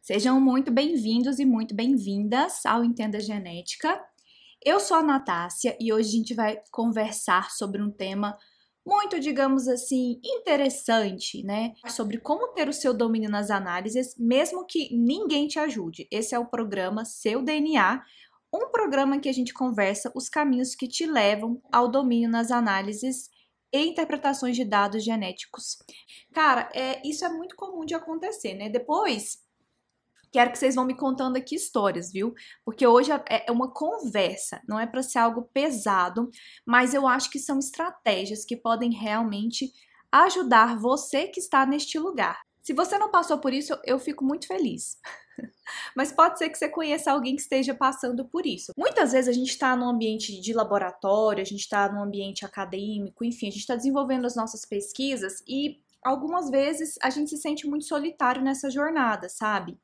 Sejam muito bem-vindos e muito bem-vindas ao Entenda Genética. Eu sou a Natácia e hoje a gente vai conversar sobre um tema muito, digamos assim, interessante, né? Sobre como ter o seu domínio nas análises, mesmo que ninguém te ajude. Esse é o programa Seu DNA, um programa que a gente conversa os caminhos que te levam ao domínio nas análises e interpretações de dados genéticos. Cara, isso é muito comum de acontecer, né? Depois quero que vocês vão me contando aqui histórias, viu? Porque hoje é uma conversa, não é para ser algo pesado, mas eu acho que são estratégias que podem realmente ajudar você que está neste lugar. Se você não passou por isso, eu fico muito feliz. Mas pode ser que você conheça alguém que esteja passando por isso. Muitas vezes a gente está num ambiente de laboratório, a gente está num ambiente acadêmico, enfim, a gente está desenvolvendo as nossas pesquisas e algumas vezes a gente se sente muito solitário nessa jornada, sabe?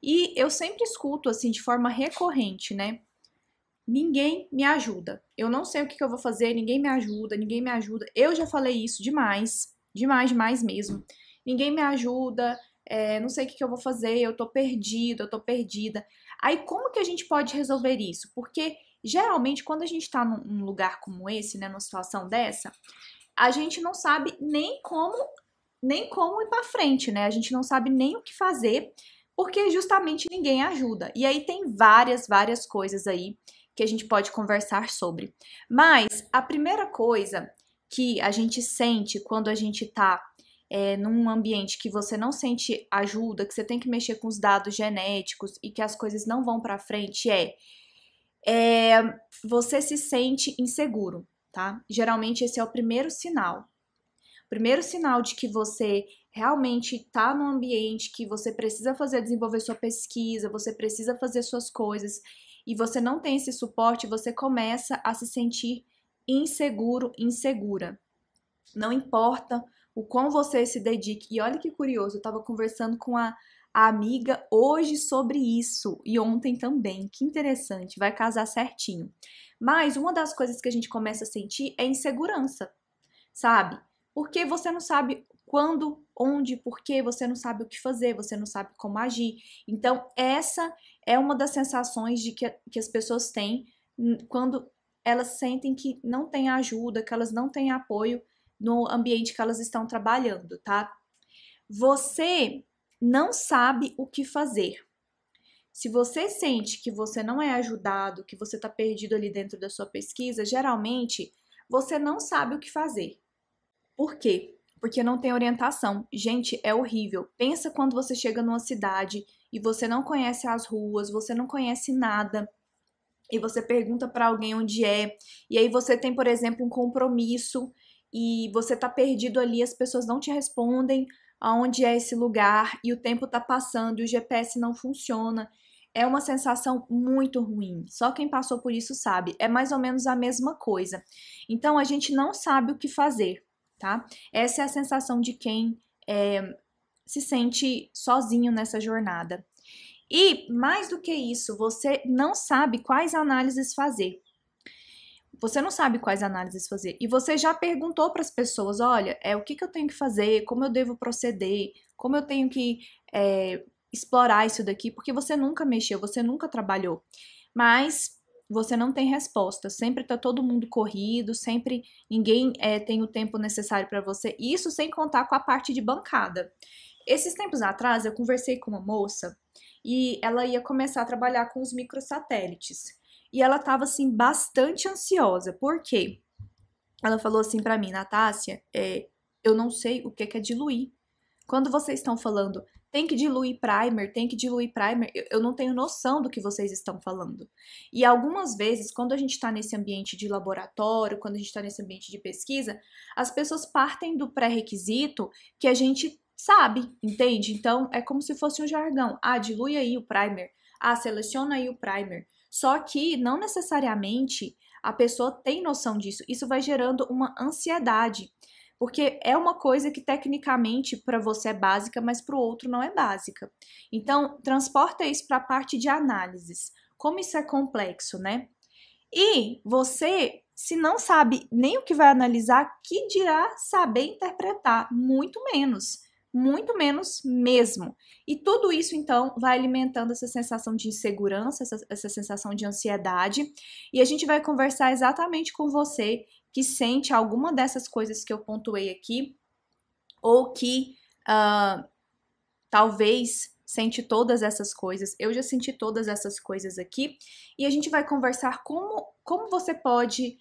E eu sempre escuto, assim, de forma recorrente, né? Ninguém me ajuda. Eu não sei o que eu vou fazer, ninguém me ajuda, ninguém me ajuda. Eu já falei isso demais, demais mesmo. Ninguém me ajuda, não sei o que eu vou fazer, eu tô perdido, eu tô perdida. Aí, como que a gente pode resolver isso? Porque, geralmente, quando a gente tá num lugar como esse, né, numa situação dessa, a gente não sabe nem como ir pra frente, né? A gente não sabe nem o que fazer porque justamente ninguém ajuda. E aí tem várias coisas aí que a gente pode conversar sobre. Mas a primeira coisa que a gente sente quando a gente tá num ambiente que você não sente ajuda, que você tem que mexer com os dados genéticos e que as coisas não vão para frente é você se sente inseguro, tá? Geralmente esse é o primeiro sinal. Primeiro sinal de que você realmente está no ambiente que você precisa desenvolver sua pesquisa, você precisa fazer suas coisas e você não tem esse suporte, você começa a se sentir inseguro, insegura. Não importa o quão você se dedique. E olha que curioso, eu estava conversando com a amiga hoje sobre isso e ontem também. Que interessante, vai casar certinho. Mas uma das coisas que a gente começa a sentir é insegurança, sabe? Porque você não sabe quando, onde, por quê, você não sabe o que fazer, você não sabe como agir. Então, essa é uma das sensações que as pessoas têm quando elas sentem que não tem ajuda, que elas não têm apoio no ambiente que elas estão trabalhando, tá? Você não sabe o que fazer. Se você sente que você não é ajudado, que você está perdido ali dentro da sua pesquisa, geralmente você não sabe o que fazer. Por quê? Porque não tem orientação. Gente, é horrível. Pensa quando você chega numa cidade e você não conhece as ruas, você não conhece nada, e você pergunta para alguém onde é, e aí você tem, por exemplo, um compromisso e você tá perdido ali, as pessoas não te respondem aonde é esse lugar e o tempo tá passando e o GPS não funciona. É uma sensação muito ruim. Só quem passou por isso sabe. É mais ou menos a mesma coisa. Então a gente não sabe o que fazer, tá? Essa é a sensação de quem se sente sozinho nessa jornada. E mais do que isso, você não sabe quais análises fazer. Você não sabe quais análises fazer. E você já perguntou para as pessoas: olha, o que eu tenho que fazer, como eu devo proceder, como eu tenho que explorar isso daqui, porque você nunca mexeu, você nunca trabalhou. Mas você não tem resposta. Sempre tá todo mundo corrido, sempre ninguém tem o tempo necessário para você. Isso sem contar com a parte de bancada. Esses tempos atrás, eu conversei com uma moça e ela ia começar a trabalhar com os microsatélites. E ela estava assim bastante ansiosa. Por quê? Ela falou assim para mim: Natácia, eu não sei o que é diluir. Quando vocês estão falando tem que diluir primer, eu não tenho noção do que vocês estão falando. E algumas vezes, quando a gente está nesse ambiente de laboratório, quando a gente está nesse ambiente de pesquisa, as pessoas partem do pré-requisito que a gente sabe, entende? Então, é como se fosse um jargão. Ah, dilui aí o primer. Ah, seleciona aí o primer. Só que não necessariamente a pessoa tem noção disso. Isso vai gerando uma ansiedade. Porque é uma coisa que tecnicamente para você é básica, mas para o outro não é básica. Então, transporta isso para a parte de análises. Como isso é complexo, né? E você, se não sabe nem o que vai analisar, que dirá saber interpretar, muito menos. muito menos mesmo. E tudo isso, então, vai alimentando essa sensação de insegurança, essa sensação de ansiedade. E a gente vai conversar exatamente com você que sente alguma dessas coisas que eu pontuei aqui, ou que talvez sente todas essas coisas. Eu já senti todas essas coisas aqui. E a gente vai conversar como você pode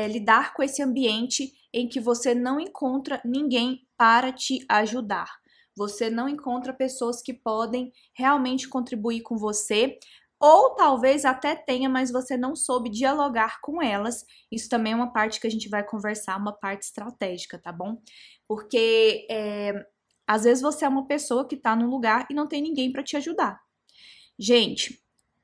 lidar com esse ambiente em que você não encontra ninguém para te ajudar. Você não encontra pessoas que podem realmente contribuir com você, ou talvez até tenha, mas você não soube dialogar com elas. Isso também é uma parte que a gente vai conversar, uma parte estratégica, tá bom? Porque às vezes você é uma pessoa que tá num lugar e não tem ninguém para te ajudar. Gente,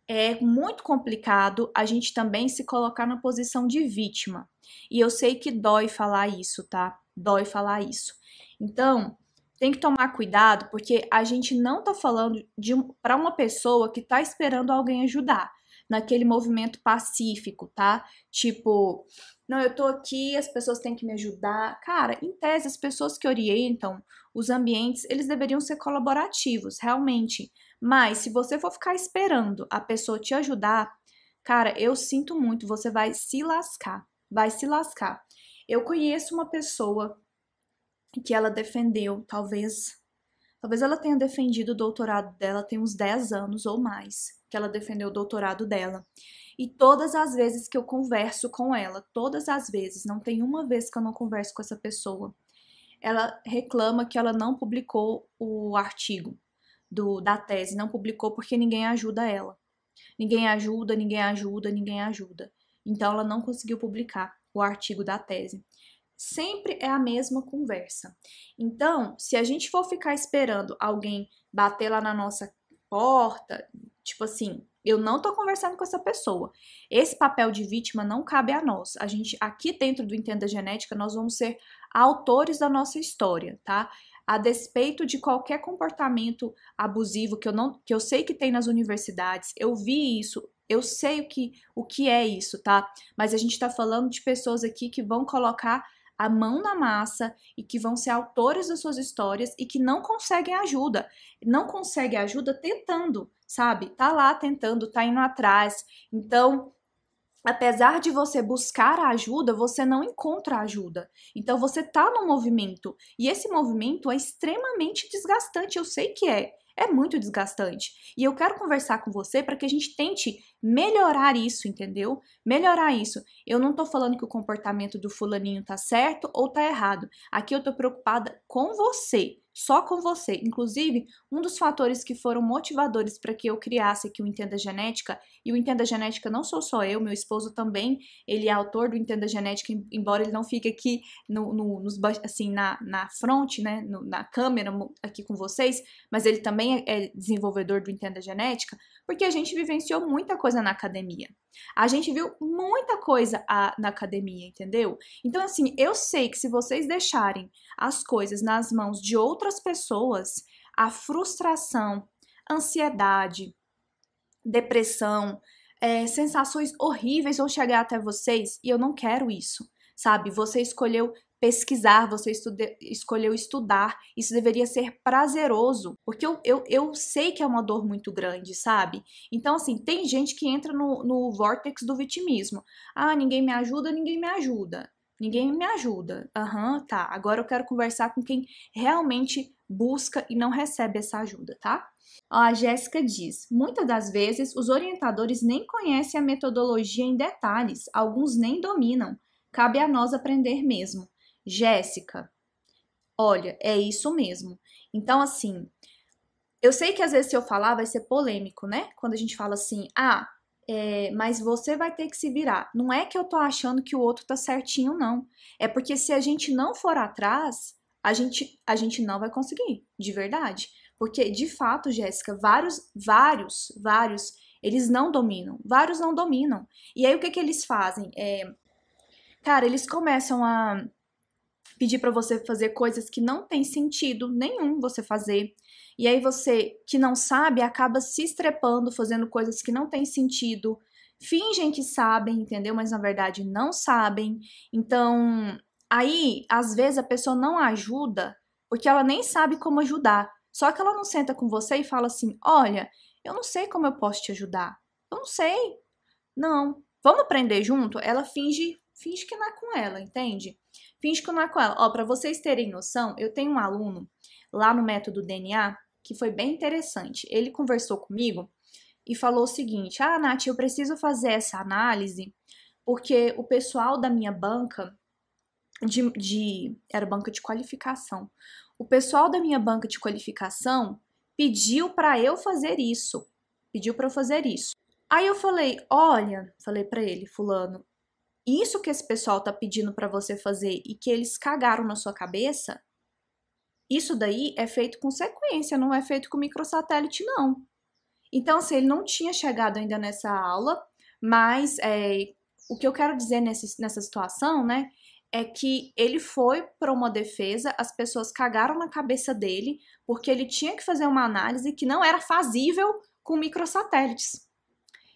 é muito complicado a gente também se colocar na posição de vítima. E eu sei que dói falar isso, tá? Dói falar isso. Então, tem que tomar cuidado, porque a gente não tá falando para uma pessoa que tá esperando alguém ajudar, naquele movimento pacífico, tá? Tipo, não, eu tô aqui, as pessoas têm que me ajudar. Cara, em tese, as pessoas que orientam os ambientes, eles deveriam ser colaborativos, realmente. Mas se você for ficar esperando a pessoa te ajudar, cara, eu sinto muito, você vai se lascar, vai se lascar. Eu conheço uma pessoa que ela defendeu, talvez ela tenha defendido o doutorado dela tem uns 10 anos ou mais, que ela defendeu o doutorado dela. E todas as vezes que eu converso com ela, todas as vezes, não tem uma vez que eu não converso com essa pessoa, ela reclama que ela não publicou o artigo da tese, não publicou porque ninguém ajuda ela. Ninguém ajuda, ninguém ajuda, ninguém ajuda. Então ela não conseguiu publicar o artigo da tese. Sempre é a mesma conversa. Então, se a gente for ficar esperando alguém bater lá na nossa porta, tipo assim, eu não tô conversando com essa pessoa. Esse papel de vítima não cabe a nós. A gente, aqui dentro do Entenda Genética, nós vamos ser autores da nossa história, tá? A despeito de qualquer comportamento abusivo que eu sei que tem nas universidades, eu vi isso, eu sei o que é isso, tá? Mas a gente tá falando de pessoas aqui que vão colocar a mão na massa e que vão ser autores das suas histórias e que não conseguem ajuda. Não conseguem ajuda tentando, sabe? Tá lá tentando, tá indo atrás. Então, apesar de você buscar a ajuda, você não encontra a ajuda. Então, você tá no movimento. E esse movimento é extremamente desgastante. Eu sei que é. É muito desgastante. E eu quero conversar com você para que a gente tente melhorar isso, entendeu? Melhorar isso. Eu não tô falando que o comportamento do fulaninho tá certo ou tá errado. Aqui eu tô preocupada com você, só com você. Inclusive, um dos fatores que foram motivadores para que eu criasse aqui o Entenda Genética, e o Entenda Genética não sou só eu, meu esposo também, ele é autor do Entenda Genética, embora ele não fique aqui assim, na frente, né, na câmera aqui com vocês, mas ele também é desenvolvedor do Entenda Genética, porque a gente vivenciou muita coisa na academia. A gente viu muita coisa na academia, entendeu? Então, assim, eu sei que se vocês deixarem as coisas nas mãos de outras pessoas, a frustração, ansiedade, depressão, sensações horríveis vão chegar até vocês e eu não quero isso, sabe? Você escolheu pesquisar, você escolheu estudar, isso deveria ser prazeroso, porque eu sei que é uma dor muito grande, sabe? Então, assim, tem gente que entra no vórtex do vitimismo. Ah, ninguém me ajuda, ninguém me ajuda. Ninguém me ajuda. Aham, tá. Agora eu quero conversar com quem realmente busca e não recebe essa ajuda, tá? Ó, a Jéssica diz: muitas das vezes os orientadores nem conhecem a metodologia em detalhes, alguns nem dominam. Cabe a nós aprender mesmo. Jéssica, olha, é isso mesmo. Então, assim, eu sei que às vezes se eu falar vai ser polêmico, né? Quando a gente fala assim, mas você vai ter que se virar. Não é que eu tô achando que o outro tá certinho, não. É porque se a gente não for atrás, a gente não vai conseguir, de verdade. Porque, de fato, Jéssica, vários, eles não dominam. Vários não dominam. E aí, o que que eles fazem? Cara, eles começam a pedir para você fazer coisas que não tem sentido nenhum você fazer. E aí você que não sabe acaba se estrepando, fazendo coisas que não tem sentido. Fingem que sabem, entendeu? Mas na verdade não sabem. Então, aí, às vezes a pessoa não ajuda porque ela nem sabe como ajudar. Só que ela não senta com você e fala assim: olha, eu não sei como eu posso te ajudar. Eu não sei. Não. Vamos aprender junto? Ela finge que não é com ela, entende? Finge que não é com ela. Ó, para vocês terem noção, eu tenho um aluno lá no método DNA que foi bem interessante. Ele conversou comigo e falou o seguinte: ah, Nath, eu preciso fazer essa análise porque o pessoal da minha banca era banca de qualificação. O pessoal da minha banca de qualificação pediu para eu fazer isso. Pediu para eu fazer isso. Aí eu falei: olha, falei para ele, fulano, isso que esse pessoal tá pedindo para você fazer e que eles cagaram na sua cabeça, isso daí é feito com sequência, não é feito com microsatélite, não. Então, assim, ele não tinha chegado ainda nessa aula, mas o que eu quero dizer nessa situação, né, é que ele foi para uma defesa, as pessoas cagaram na cabeça dele, porque ele tinha que fazer uma análise que não era fazível com microsatélites.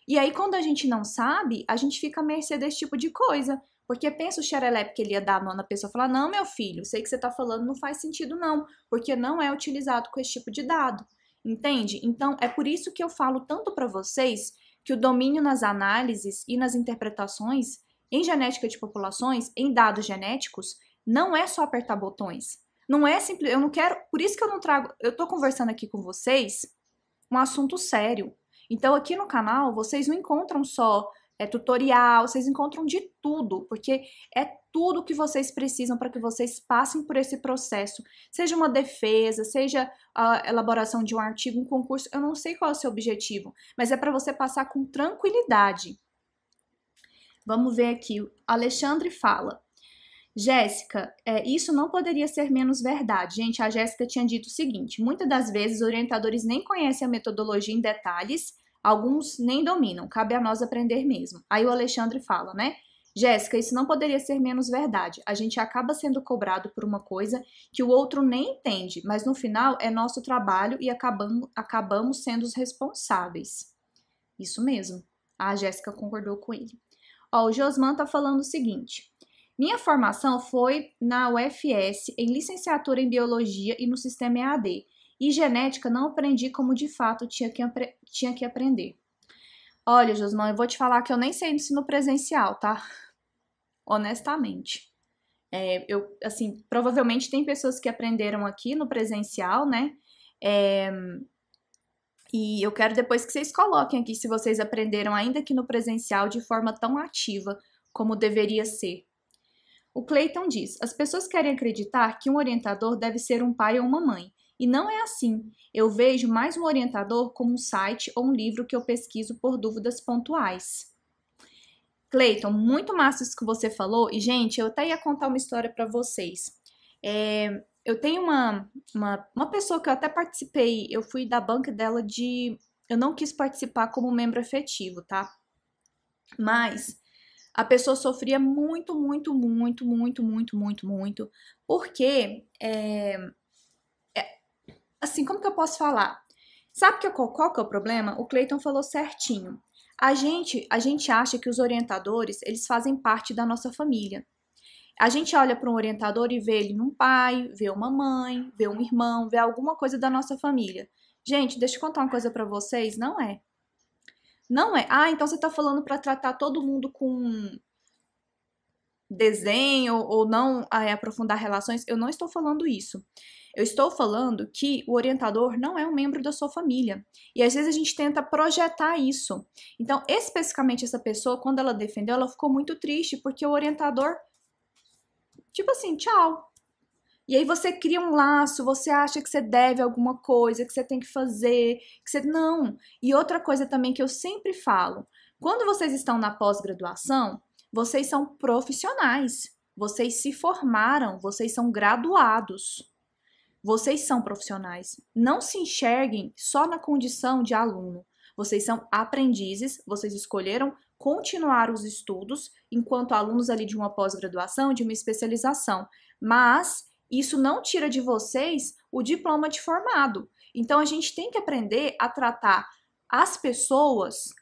E aí, quando a gente não sabe, a gente fica à mercê desse tipo de coisa. Porque pensa o xerelepe que ele ia dar na pessoa e falar: não, meu filho, sei que você tá falando, não faz sentido não, porque não é utilizado com esse tipo de dado. Entende? Então, é por isso que eu falo tanto para vocês que o domínio nas análises e nas interpretações em genética de populações, em dados genéticos, não é só apertar botões. Não é simples, eu não quero, por isso que eu não trago, eu tô conversando aqui com vocês um assunto sério. Então, aqui no canal, vocês não encontram só tutorial, vocês encontram de tudo, porque é tudo que vocês precisam para que vocês passem por esse processo. Seja uma defesa, seja a elaboração de um artigo, um concurso, eu não sei qual é o seu objetivo, mas é para você passar com tranquilidade. Vamos ver aqui, o Alexandre fala: Jéssica, isso não poderia ser menos verdade. Gente, a Jéssica tinha dito o seguinte: muitas das vezes orientadores nem conhecem a metodologia em detalhes, alguns nem dominam, cabe a nós aprender mesmo. Aí o Alexandre fala, né? Jéssica, isso não poderia ser menos verdade. A gente acaba sendo cobrado por uma coisa que o outro nem entende, mas no final é nosso trabalho e acabamos sendo os responsáveis. Isso mesmo. A Jéssica concordou com ele. Ó, o Josman tá falando o seguinte: minha formação foi na UFS em licenciatura em biologia e no sistema EAD. E genética não aprendi como de fato tinha que aprender. Olha, Josman, eu vou te falar que eu nem sei ensino presencial, tá? Honestamente. Assim, provavelmente tem pessoas que aprenderam aqui no presencial, né? E eu quero depois que vocês coloquem aqui se vocês aprenderam ainda aqui no presencial de forma tão ativa como deveria ser. O Clayton diz: as pessoas querem acreditar que um orientador deve ser um pai ou uma mãe. E não é assim. Eu vejo mais um orientador como um site ou um livro que eu pesquiso por dúvidas pontuais. Clayton, muito massa isso que você falou. E, gente, eu até ia contar uma história para vocês. Eu tenho uma pessoa que eu até participei, eu fui da banca dela eu não quis participar como membro efetivo, tá? Mas a pessoa sofria muito, muito, muito, muito, muito, muito, muito, porque, assim, como que eu posso falar? Sabe qual que é o problema? O Clayton falou certinho. A gente acha que os orientadores, eles fazem parte da nossa família. A gente olha para um orientador e vê ele num pai, vê uma mãe, vê um irmão, vê alguma coisa da nossa família. Gente, deixa eu contar uma coisa para vocês, não é. Não é. Ah, então você tá falando para tratar todo mundo com desenho ou não aprofundar relações? Eu não estou falando isso. Eu estou falando que o orientador não é um membro da sua família. E às vezes a gente tenta projetar isso. Então, especificamente essa pessoa, quando ela defendeu, ela ficou muito triste porque o orientador, tipo assim, tchau. E aí você cria um laço, você acha que você deve alguma coisa, que você tem que fazer, que você... Não. E outra coisa também que eu sempre falo, quando vocês estão na pós-graduação, vocês são profissionais, vocês se formaram, vocês são graduados, vocês são profissionais. Não se enxerguem só na condição de aluno. Vocês são aprendizes, vocês escolheram continuar os estudos enquanto alunos ali de uma pós-graduação, de uma especialização, mas isso não tira de vocês o diploma de formado. Então a gente tem que aprender a tratar as pessoas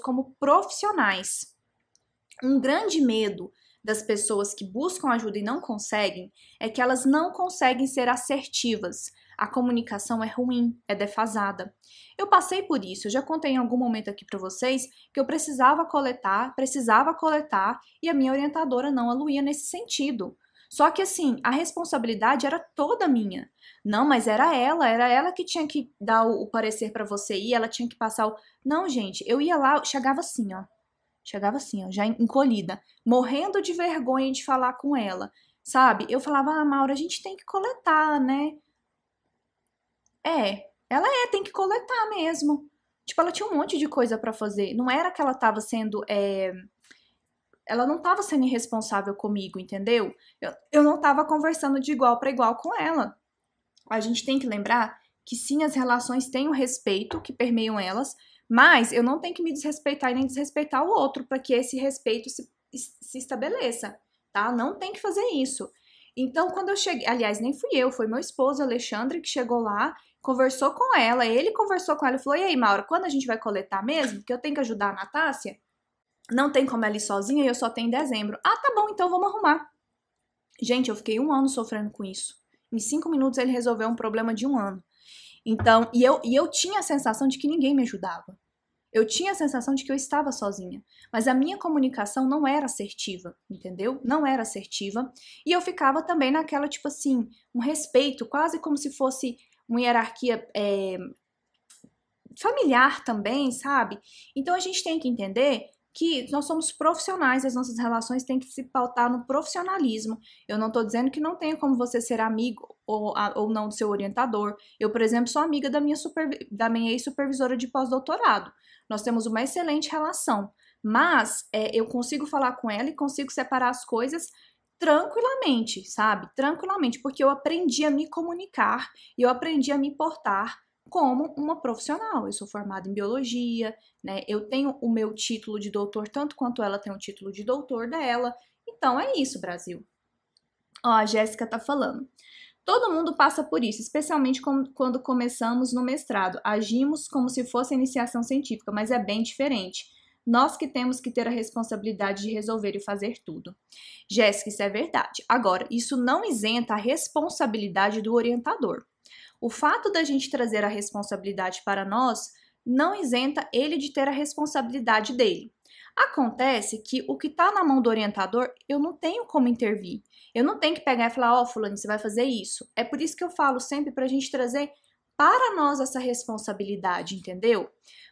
como profissionais. Um grande medo das pessoas que buscam ajuda e não conseguem é que elas não conseguem ser assertivas. A comunicação é ruim, é defasada. Eu passei por isso, eu já contei em algum momento aqui para vocês que eu precisava coletar e a minha orientadora não aluía nesse sentido. Só que assim, a responsabilidade era toda minha. Não, mas era ela que tinha que dar o parecer para você ir, ela tinha que passar o... Não, gente, eu ia lá, chegava assim, ó, já encolhida, morrendo de vergonha de falar com ela, sabe? Eu falava, Maura, a gente tem que coletar, né? Tem que coletar mesmo. Tipo, ela tinha um monte de coisa pra fazer. Não era que ela tava sendo, ela não tava sendo irresponsável comigo, entendeu? Eu não tava conversando de igual pra igual com ela. A gente tem que lembrar que sim, as relações têm o respeito que permeiam elas, mas eu não tenho que me desrespeitar e nem desrespeitar o outro para que esse respeito se estabeleça, tá? Não tem que fazer isso. Então, quando eu cheguei, aliás, nem fui eu, foi meu esposo, Alexandre, que chegou lá, conversou com ela, ele conversou com ela e falou: e aí, Maura, quando a gente vai coletar mesmo? Que eu tenho que ajudar a Natácia? Não tem como ela ir sozinha e eu só tenho em dezembro. Ah, tá bom, então vamos arrumar. Gente, eu fiquei 1 ano sofrendo com isso. Em 5 minutos ele resolveu um problema de 1 ano. Então, e eu tinha a sensação de que ninguém me ajudava. Eu tinha a sensação de que eu estava sozinha. Mas a minha comunicação não era assertiva, entendeu? Não era assertiva. E eu ficava também naquela, tipo assim, um respeito, quase como se fosse uma hierarquia familiar também, sabe? Então a gente tem que entender que nós somos profissionais, as nossas relações têm que se pautar no profissionalismo. Eu não estou dizendo que não tenha como você ser amigo ou não do seu orientador. Eu, por exemplo, sou amiga da minha ex-supervisora de pós-doutorado. Nós temos uma excelente relação, mas eu consigo falar com ela e consigo separar as coisas tranquilamente, sabe? Tranquilamente, porque eu aprendi a me comunicar e eu aprendi a me portar como uma profissional. Eu sou formada em biologia, né? Eu tenho o meu título de doutor, tanto quanto ela tem o título de doutor dela. Então é isso, Brasil. Ó, a Jéssica tá falando. Todo mundo passa por isso, especialmente quando começamos no mestrado. Agimos como se fosse a iniciação científica, mas é bem diferente. Nós que temos que ter a responsabilidade de resolver e fazer tudo. Jéssica, isso é verdade. Agora, isso não isenta a responsabilidade do orientador. O fato da gente trazer a responsabilidade para nós não isenta ele de ter a responsabilidade dele. Acontece que o que está na mão do orientador, eu não tenho como intervir. Eu não tenho que pegar e falar, ó, fulano, você vai fazer isso. É por isso que eu falo sempre para a gente trazer para nós essa responsabilidade, entendeu?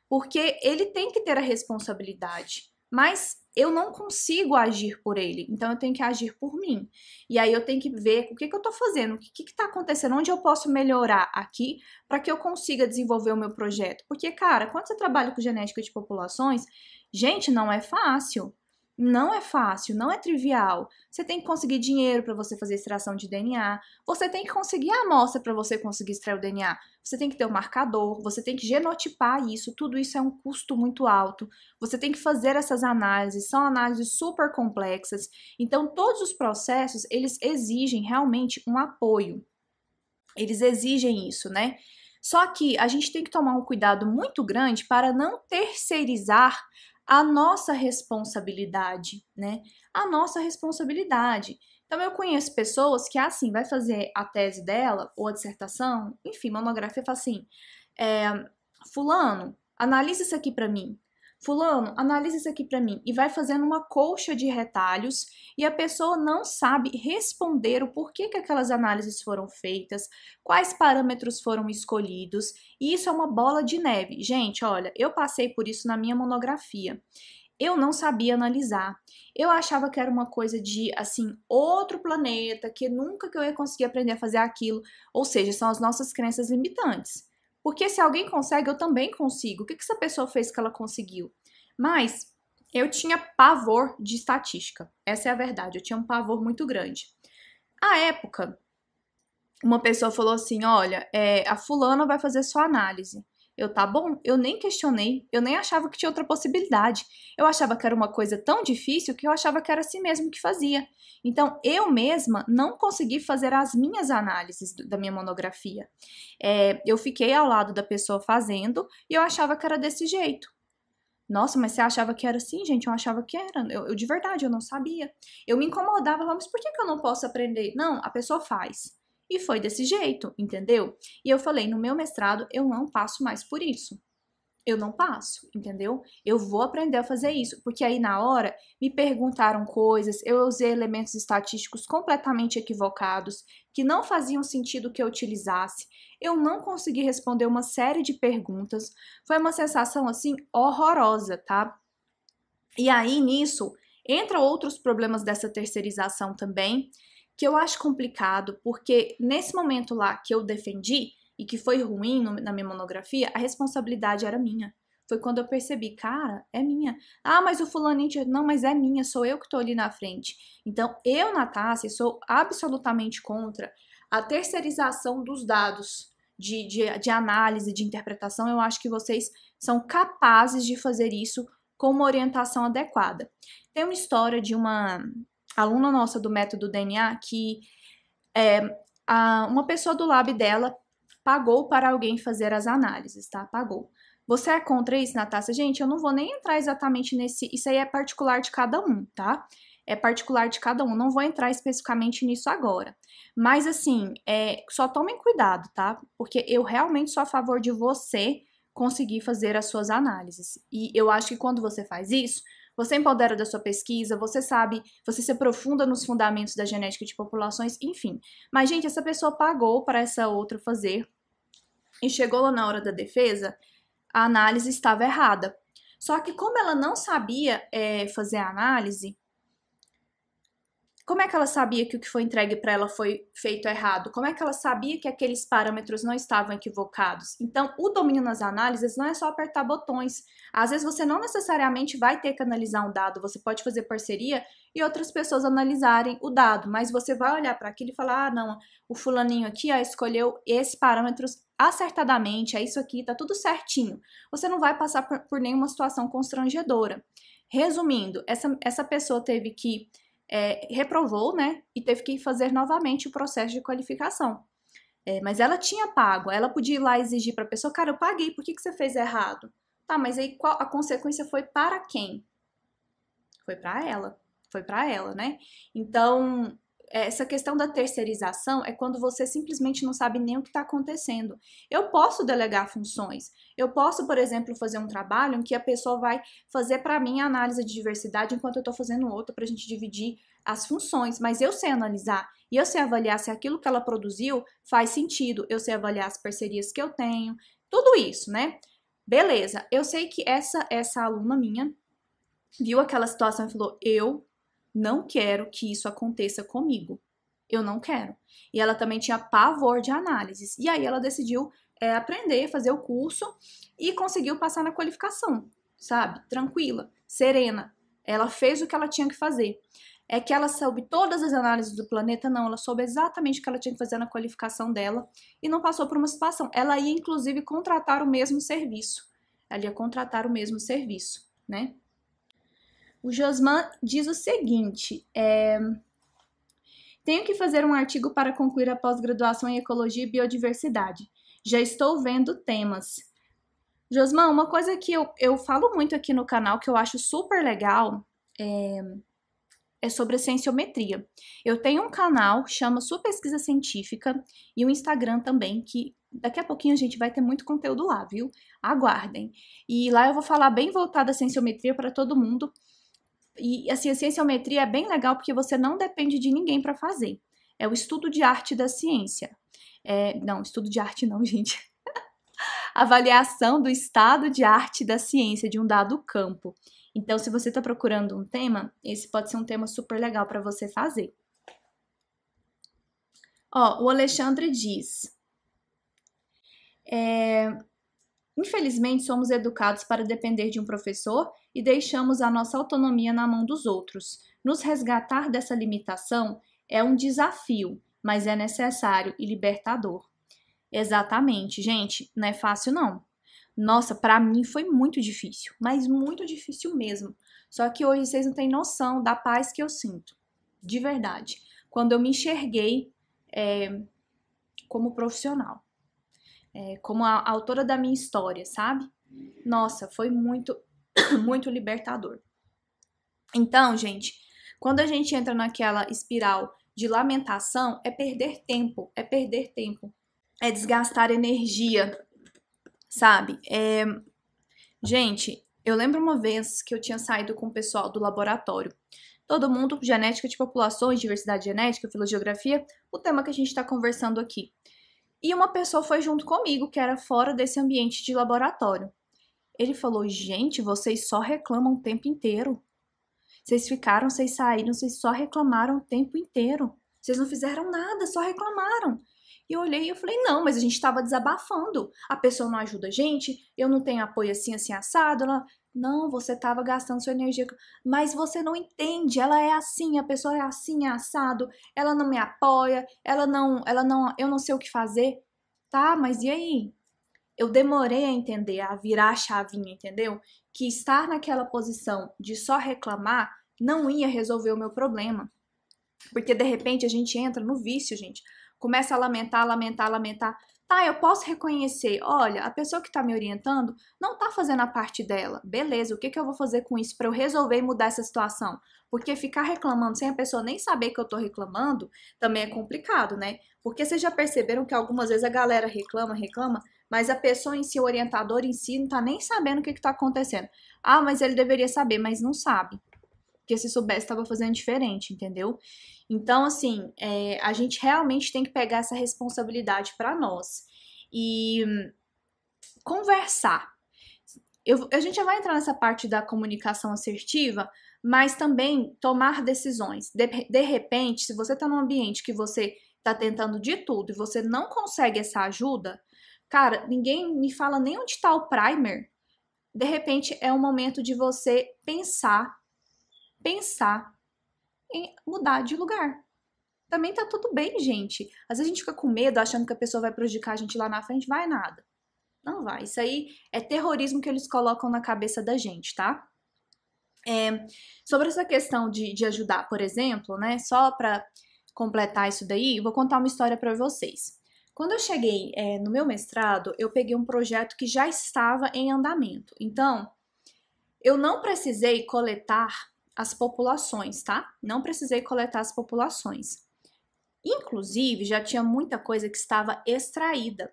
Porque ele tem que ter a responsabilidade, mas eu não consigo agir por ele, então eu tenho que agir por mim. E aí eu tenho que ver o que eu tô fazendo, o que tá acontecendo, onde eu posso melhorar aqui para que eu consiga desenvolver o meu projeto. Porque, cara, quando você trabalha com genética de populações, gente, não é fácil. Não é fácil, não é trivial. Você tem que conseguir dinheiro para você fazer extração de DNA, você tem que conseguir a amostra para você conseguir extrair o DNA, você tem que ter o marcador, você tem que genotipar isso, tudo isso é um custo muito alto. Você tem que fazer essas análises, são análises super complexas. Então, todos os processos, eles exigem realmente um apoio. Eles exigem isso, né? Só que a gente tem que tomar um cuidado muito grande para não terceirizar a nossa responsabilidade, né? A nossa responsabilidade. Então, eu conheço pessoas que, assim, vai fazer a tese dela, ou a dissertação, enfim, monografia, fala assim, fulano, analisa isso aqui para mim. Fulano, analisa isso aqui para mim. E vai fazendo uma colcha de retalhos e a pessoa não sabe responder o porquê que aquelas análises foram feitas, quais parâmetros foram escolhidos. E isso é uma bola de neve. Gente, olha, eu passei por isso na minha monografia. Eu não sabia analisar. Eu achava que era uma coisa de, assim, outro planeta, que nunca que eu ia conseguir aprender a fazer aquilo. Ou seja, são as nossas crenças limitantes. Porque se alguém consegue, eu também consigo. O que essa pessoa fez que ela conseguiu? Mas eu tinha pavor de estatística. Essa é a verdade. Eu tinha um pavor muito grande. À época, uma pessoa falou assim, olha, a fulana vai fazer sua análise. Tá bom, eu nem questionei, eu nem achava que tinha outra possibilidade. Eu achava que era uma coisa tão difícil que eu achava que era assim mesmo que fazia. Então, eu mesma não consegui fazer as minhas análises da minha monografia. Eu fiquei ao lado da pessoa fazendo e eu achava que era desse jeito. Nossa, mas você achava que era assim, gente? Eu achava que era. Eu de verdade, eu não sabia. Eu me incomodava, falava, mas por que eu não posso aprender? Não, a pessoa faz. E foi desse jeito, entendeu? E eu falei, no meu mestrado, eu não passo mais por isso. Eu não passo, entendeu? Eu vou aprender a fazer isso, porque aí na hora me perguntaram coisas, eu usei elementos estatísticos completamente equivocados, que não faziam sentido que eu utilizasse. Eu não consegui responder uma série de perguntas. Foi uma sensação assim horrorosa, tá? E aí nisso entra outros problemas dessa terceirização também, que eu acho complicado, porque nesse momento lá que eu defendi, e que foi ruim na minha monografia, a responsabilidade era minha. Foi quando eu percebi, cara, é minha. Ah, mas o fulaninho, não, mas é minha, sou eu que tô ali na frente. Então, eu, Natácia, sou absolutamente contra a terceirização dos dados de análise, de interpretação. Eu acho que vocês são capazes de fazer isso com uma orientação adequada. Tem uma história de uma aluna nossa do método DNA que uma pessoa do lab dela pagou para alguém fazer as análises, tá? Pagou. Você é contra isso, Natácia? Gente, eu não vou nem entrar exatamente nesse. Isso aí é particular de cada um, tá? É particular de cada um. Não vou entrar especificamente nisso agora. Mas, assim, só tomem cuidado, tá? Porque eu realmente sou a favor de você conseguir fazer as suas análises. E eu acho que quando você faz isso, você empodera da sua pesquisa, você sabe, você se aprofunda nos fundamentos da genética de populações, enfim. Mas, gente, essa pessoa pagou para essa outra fazer e chegou lá na hora da defesa, a análise estava errada. Só que como ela não sabia fazer a análise, como é que ela sabia que o que foi entregue para ela foi feito errado? Como é que ela sabia que aqueles parâmetros não estavam equivocados? Então, o domínio nas análises não é só apertar botões. Às vezes você não necessariamente vai ter que analisar um dado, você pode fazer parceria e outras pessoas analisarem o dado, mas você vai olhar para aquilo e falar: ah, não, o fulaninho aqui escolheu esses parâmetros acertadamente, é isso aqui, tá tudo certinho. Você não vai passar por nenhuma situação constrangedora. Resumindo, essa pessoa teve que reprovou, né, e teve que fazer novamente o processo de qualificação. Mas ela tinha pago, ela podia ir lá exigir para a pessoa, cara, eu paguei, por que você fez errado? Tá, mas aí qual a consequência foi para quem? Foi para ela, né? Então, essa questão da terceirização é quando você simplesmente não sabe nem o que está acontecendo. Eu posso delegar funções. Eu posso, por exemplo, fazer um trabalho em que a pessoa vai fazer para mim a análise de diversidade enquanto eu estou fazendo outra para a gente dividir as funções. Mas eu sei analisar e eu sei avaliar se aquilo que ela produziu faz sentido. Eu sei avaliar as parcerias que eu tenho. Tudo isso, né? Beleza. Eu sei que essa aluna minha viu aquela situação e falou: eu não quero que isso aconteça comigo. Eu não quero. E ela também tinha pavor de análises. E aí ela decidiu aprender, fazer o curso e conseguiu passar na qualificação, sabe? Tranquila, serena. Ela fez o que ela tinha que fazer. É que ela soube todas as análises do planeta? Não, ela soube exatamente o que ela tinha que fazer na qualificação dela e não passou por uma situação. Ela ia, inclusive, contratar o mesmo serviço. Ela ia contratar o mesmo serviço, né? O Josman diz o seguinte: tenho que fazer um artigo para concluir a pós-graduação em Ecologia e Biodiversidade. Já estou vendo temas. Josman, uma coisa que eu falo muito aqui no canal que eu acho super legal é sobre a cienciometria. Eu tenho um canal, chama Sua Pesquisa Científica, e um Instagram também, que daqui a pouquinho a gente vai ter muito conteúdo lá, viu? Aguardem. E lá eu vou falar bem voltada à cienciometria para todo mundo. E assim, a cienciometria é bem legal porque você não depende de ninguém para fazer. É o estudo de arte da ciência. Não, estudo de arte não, gente. Avaliação do estado de arte da ciência de um dado campo. Então, se você está procurando um tema, esse pode ser um tema super legal para você fazer. Ó, o Alexandre diz: infelizmente, somos educados para depender de um professor e deixamos a nossa autonomia na mão dos outros. Nos resgatar dessa limitação é um desafio, mas é necessário e libertador. Exatamente, gente, não é fácil não. Nossa, pra mim foi muito difícil, mas muito difícil mesmo. Só que hoje vocês não têm noção da paz que eu sinto, de verdade. Quando eu me enxerguei como profissional, como a autora da minha história, sabe? Nossa, foi muito muito libertador. Então, gente, quando a gente entra naquela espiral de lamentação, é perder tempo, é desgastar energia, sabe? Gente, eu lembro uma vez que eu tinha saído com o pessoal do laboratório. Todo mundo, genética de populações, diversidade genética, filogeografia, o tema que a gente está conversando aqui. E uma pessoa foi junto comigo, que era fora desse ambiente de laboratório. Ele falou, gente, vocês só reclamam o tempo inteiro. Vocês saíram, vocês só reclamaram o tempo inteiro. Vocês não fizeram nada, só reclamaram. E eu olhei e eu falei, não, mas a gente estava desabafando. A pessoa não ajuda a gente, eu não tenho apoio assim, assim, assado. Ela, não, você estava gastando sua energia. Mas você não entende, ela é assim, a pessoa é assim, é assado. Ela não me apoia, eu não sei o que fazer. Tá, mas e aí? Eu demorei a entender, a virar a chavinha, entendeu? Que estar naquela posição de só reclamar não ia resolver o meu problema. Porque de repente a gente entra no vício, gente. Começa a lamentar. Tá, eu posso reconhecer, olha, a pessoa que tá me orientando não tá fazendo a parte dela. Beleza, o que que eu vou fazer com isso para eu resolver e mudar essa situação? Porque ficar reclamando sem a pessoa nem saber que eu tô reclamando também é complicado, né? Porque vocês já perceberam que algumas vezes a galera reclama, mas a pessoa em si, o orientador em si, não tá nem sabendo o que que tá acontecendo. Ah, mas ele deveria saber, mas não sabe. Porque se soubesse, estava fazendo diferente, entendeu? Então, assim, a gente realmente tem que pegar essa responsabilidade para nós e conversar. A gente já vai entrar nessa parte da comunicação assertiva, mas também tomar decisões. De repente, se você está num ambiente que você está tentando de tudo e você não consegue essa ajuda, cara, ninguém me fala nem onde está o primer. De repente, é o momento de você pensar em mudar de lugar. Também tá tudo bem, gente. Às vezes a gente fica com medo, achando que a pessoa vai prejudicar a gente lá na frente. Vai nada. Não vai. Isso aí é terrorismo que eles colocam na cabeça da gente, tá? Sobre essa questão de ajudar, por exemplo, né? Só pra completar isso daí, eu vou contar uma história pra vocês. Quando eu cheguei no meu mestrado, eu peguei um projeto que já estava em andamento. Então, eu não precisei coletar as populações, tá? Não precisei coletar as populações. Inclusive, já tinha muita coisa que estava extraída.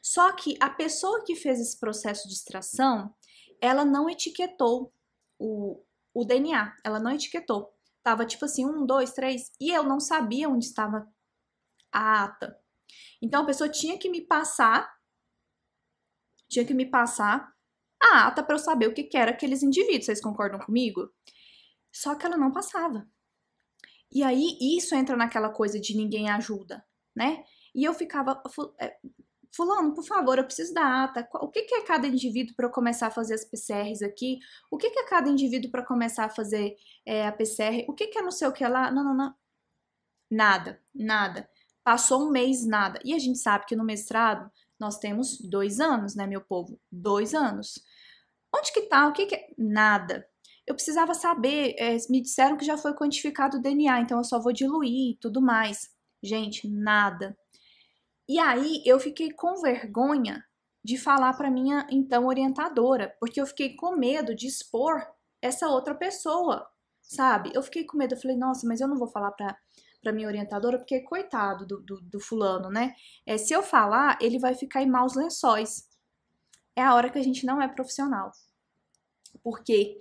Só que a pessoa que fez esse processo de extração, ela não etiquetou o DNA, ela não etiquetou. Tava tipo assim, 1, 2, 3, e eu não sabia onde estava a ata. Então a pessoa tinha que me passar a ata para eu saber o que era aqueles indivíduos. Vocês concordam comigo? Só que ela não passava. E aí isso entra naquela coisa de ninguém ajuda, né? E eu ficava, fulano, por favor, eu preciso da ata. O que é cada indivíduo para eu começar a fazer as PCRs aqui? O que é cada indivíduo para começar a fazer a PCR? O que é não sei o que lá? Não. Nada. Passou um mês, nada. E a gente sabe que no mestrado nós temos 2 anos, né, meu povo? 2 anos. Onde que tá? O que é? Nada. Eu precisava saber, me disseram que já foi quantificado o DNA, então eu só vou diluir e tudo mais. Gente, nada. E aí eu fiquei com vergonha de falar para minha então orientadora, porque eu fiquei com medo de expor essa outra pessoa, sabe? Eu fiquei com medo, eu falei, nossa, mas eu não vou falar para minha orientadora, porque coitado do fulano, né? Se eu falar, ele vai ficar em maus lençóis. É a hora que a gente não é profissional. Porque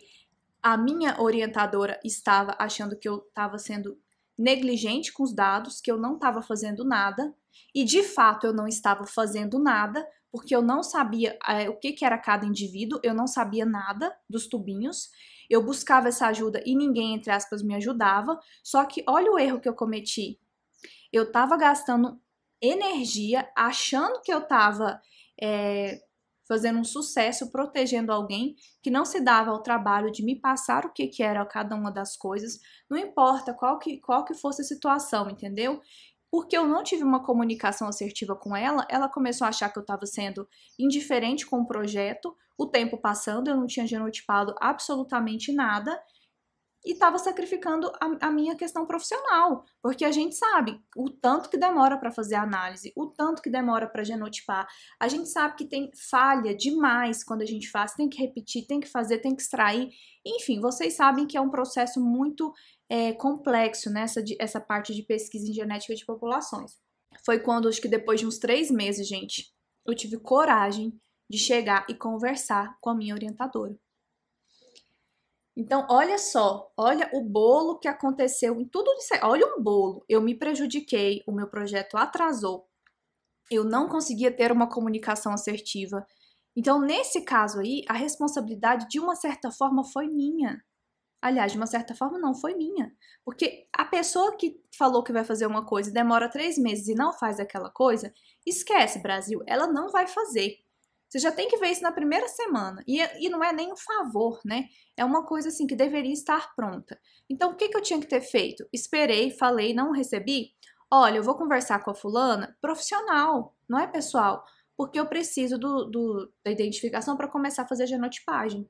a minha orientadora estava achando que eu estava sendo negligente com os dados, que eu não estava fazendo nada, e de fato eu não estava fazendo nada, porque eu não sabia o que era cada indivíduo, eu não sabia nada dos tubinhos, eu buscava essa ajuda e ninguém, entre aspas, me ajudava, só que olha o erro que eu cometi. Eu estava gastando energia achando que eu estava fazendo um sucesso, protegendo alguém que não se dava ao trabalho de me passar o que era cada uma das coisas, não importa qual que fosse a situação, entendeu? Porque eu não tive uma comunicação assertiva com ela, ela começou a achar que eu estava sendo indiferente com o projeto, o tempo passando, eu não tinha genotipado absolutamente nada, e estava sacrificando a minha questão profissional, porque a gente sabe o tanto que demora para fazer a análise, o tanto que demora para genotipar, a gente sabe que tem falha demais quando a gente faz, tem que repetir, tem que fazer, tem que extrair, enfim, vocês sabem que é um processo muito complexo nessa essa parte de pesquisa em genética de populações. Foi quando, acho que depois de uns 3 meses, gente, eu tive coragem de chegar e conversar com a minha orientadora. Então, olha só, olha o bolo que aconteceu em tudo isso aí. Olha um bolo. Eu me prejudiquei, o meu projeto atrasou, eu não conseguia ter uma comunicação assertiva. Então, nesse caso aí, a responsabilidade, de uma certa forma, foi minha. Aliás, de uma certa forma, não, foi minha. Porque a pessoa que falou que vai fazer uma coisa e demora 3 meses e não faz aquela coisa, esquece, Brasil, ela não vai fazer. Você já tem que ver isso na primeira semana. E não é nem um favor, né? É uma coisa assim que deveria estar pronta. Então, o que eu tinha que ter feito? Esperei, falei, não recebi? Olha, eu vou conversar com a fulana profissional, não é pessoal, porque eu preciso da identificação para começar a fazer a genotipagem.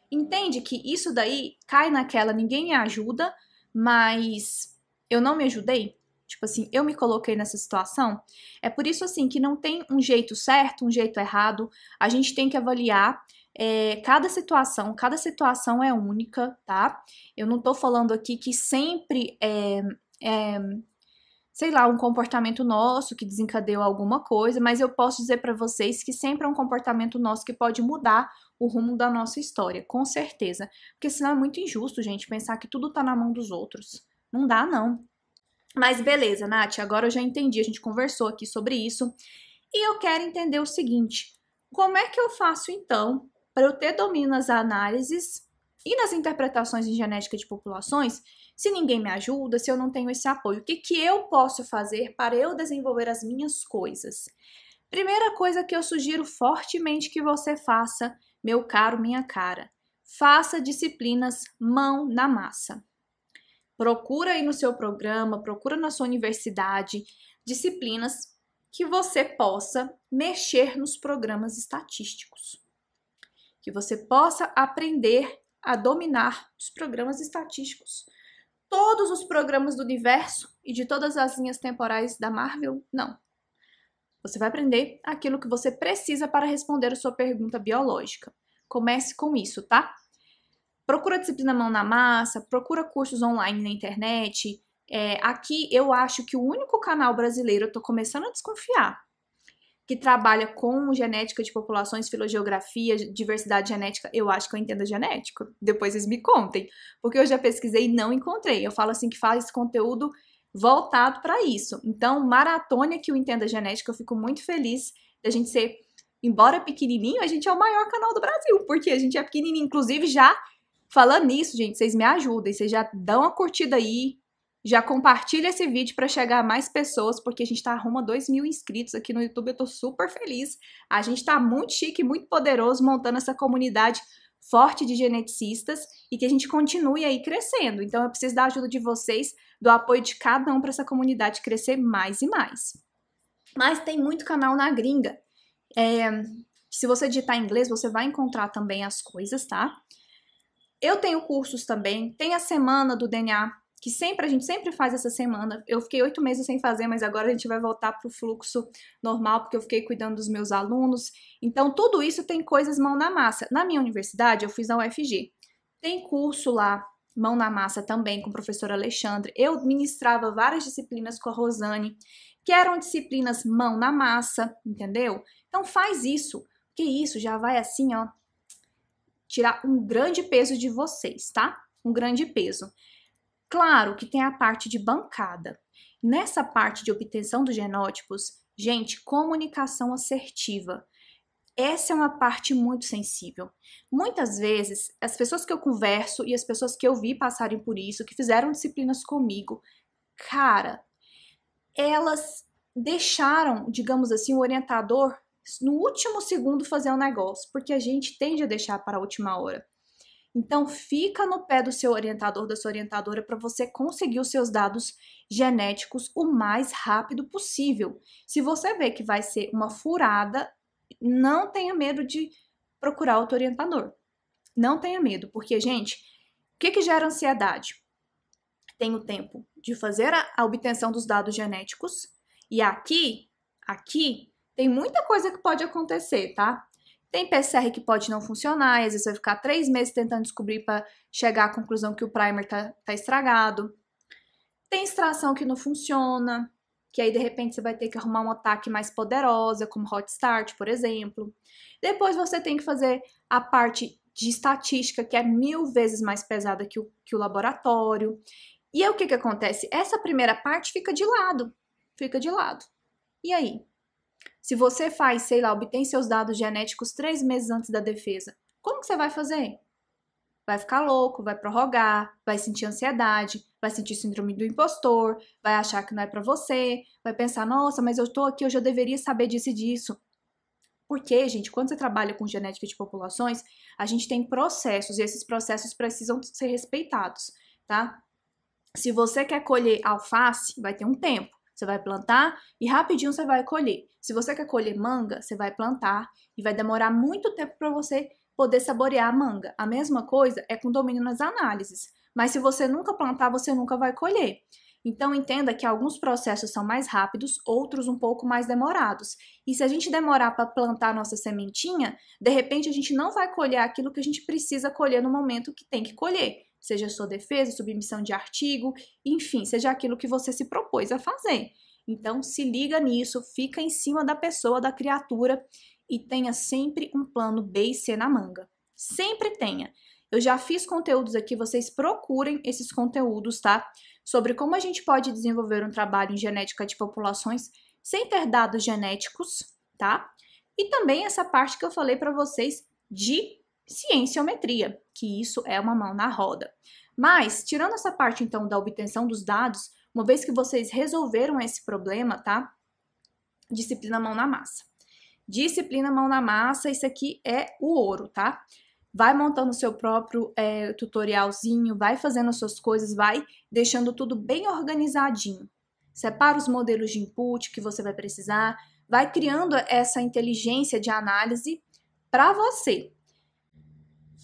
Entende que isso daí cai naquela, ninguém me ajuda, mas eu não me ajudei? Tipo assim, eu me coloquei nessa situação. É por isso assim que não tem um jeito certo, um jeito errado. A gente tem que avaliar cada situação é única, tá? Eu não tô falando aqui que sempre sei lá, um comportamento nosso que desencadeou alguma coisa, mas eu posso dizer para vocês que sempre é um comportamento nosso que pode mudar o rumo da nossa história, com certeza. Porque senão é muito injusto, gente, pensar que tudo tá na mão dos outros. Não dá, não. Mas beleza, Nath, agora eu já entendi, a gente conversou aqui sobre isso. E eu quero entender o seguinte, como é que eu faço então para eu ter domínio nas análises e nas interpretações em genética de populações, se ninguém me ajuda, se eu não tenho esse apoio? O que eu posso fazer para eu desenvolver as minhas coisas? Primeira coisa que eu sugiro fortemente que você faça, meu caro, minha cara, faça disciplinas mão na massa. Procura aí no seu programa, procura na sua universidade, disciplinas que você possa mexer nos programas estatísticos. Que você possa aprender a dominar os programas estatísticos. Todos os programas do universo e de todas as linhas temporais da Marvel, não. Você vai aprender aquilo que você precisa para responder a sua pergunta biológica. Comece com isso, tá? Procura disciplina mão na massa, procura cursos online na internet. Aqui eu acho que o único canal brasileiro, eu tô começando a desconfiar, que trabalha com genética de populações, filogeografia, diversidade genética, eu acho que eu entendo genético. Depois vocês me contem, porque eu já pesquisei e não encontrei. Eu falo assim que faz conteúdo voltado para isso. Então, maratone que o Entenda Genética, eu fico muito feliz da gente ser, embora pequenininho, a gente é o maior canal do Brasil, porque a gente é pequenininho. Inclusive, já falando nisso, gente, vocês me ajudem, vocês já dão uma curtida aí, já compartilha esse vídeo para chegar a mais pessoas, porque a gente tá rumo a 2.000 inscritos aqui no YouTube, eu tô super feliz. A gente tá muito chique, muito poderoso, montando essa comunidade forte de geneticistas e que a gente continue aí crescendo. Então eu preciso da ajuda de vocês, do apoio de cada um para essa comunidade crescer mais e mais. Mas tem muito canal na gringa. Se você digitar em inglês, você vai encontrar também as coisas, tá? Eu tenho cursos também, tem a semana do DNA, que a gente sempre faz essa semana. Eu fiquei 8 meses sem fazer, mas agora a gente vai voltar para o fluxo normal, porque eu fiquei cuidando dos meus alunos. Então, tudo isso tem coisas mão na massa. Na minha universidade, eu fiz na UFG. Tem curso lá, mão na massa também, com o professor Alexandre. Eu ministrava várias disciplinas com a Rosane, que eram disciplinas mão na massa, entendeu? Então, faz isso, porque isso já vai assim, ó, tirar um grande peso de vocês, tá? Um grande peso. Claro que tem a parte de bancada. Nessa parte de obtenção dos genótipos, gente, comunicação assertiva. Essa é uma parte muito sensível. Muitas vezes, as pessoas que eu converso e as pessoas que eu vi passarem por isso, que fizeram disciplinas comigo, cara, elas deixaram, digamos assim, o orientador no último segundo fazer um negócio, porque a gente tende a deixar para a última hora. Então, fica no pé do seu orientador, da sua orientadora, para você conseguir os seus dados genéticos o mais rápido possível. Se você vê que vai ser uma furada, não tenha medo de procurar outro orientador. Não tenha medo, porque, gente, que gera ansiedade? Tem o tempo de fazer a obtenção dos dados genéticos e aqui tem muita coisa que pode acontecer, tá? Tem PCR que pode não funcionar, às vezes você vai ficar 3 meses tentando descobrir para chegar à conclusão que o primer tá estragado. Tem extração que não funciona, que aí de repente você vai ter que arrumar um ataque mais poderosa, como hot start, por exemplo. Depois você tem que fazer a parte de estatística, que é 1000 vezes mais pesada que o laboratório. E aí o que acontece? Essa primeira parte fica de lado. E aí? Se você faz, sei lá, obtém seus dados genéticos 3 meses antes da defesa, como que você vai fazer? Vai ficar louco, vai prorrogar, vai sentir ansiedade, vai sentir síndrome do impostor, vai achar que não é pra você, vai pensar, nossa, mas eu tô aqui, eu já deveria saber disso e disso. Porque, gente, quando você trabalha com genética de populações, a gente tem processos e esses processos precisam ser respeitados, tá? Se você quer colher alface, vai ter um tempo. Você vai plantar e rapidinho você vai colher. Se você quer colher manga, você vai plantar e vai demorar muito tempo para você poder saborear a manga. A mesma coisa é com domínio nas análises. Mas se você nunca plantar, você nunca vai colher. Então entenda que alguns processos são mais rápidos, outros um pouco mais demorados. E se a gente demorar para plantar a nossa sementinha, de repente a gente não vai colher aquilo que a gente precisa colher no momento que tem que colher. Seja sua defesa, submissão de artigo, enfim, seja aquilo que você se propôs a fazer. Então, se liga nisso, fica em cima da pessoa, da criatura e tenha sempre um plano B e C na manga. Sempre tenha. Eu já fiz conteúdos aqui, vocês procurem esses conteúdos, tá? Sobre como a gente pode desenvolver um trabalho em genética de populações sem ter dados genéticos, tá? E também essa parte que eu falei para vocês de cienciometria, que isso é uma mão na roda. Mas, tirando essa parte, então, da obtenção dos dados, uma vez que vocês resolveram esse problema, tá? Disciplina mão na massa. Disciplina mão na massa, isso aqui é o ouro, tá? Vai montando o seu próprio tutorialzinho, vai fazendo as suas coisas, vai deixando tudo bem organizadinho. Separa os modelos de input que você vai precisar, vai criando essa inteligência de análise para você.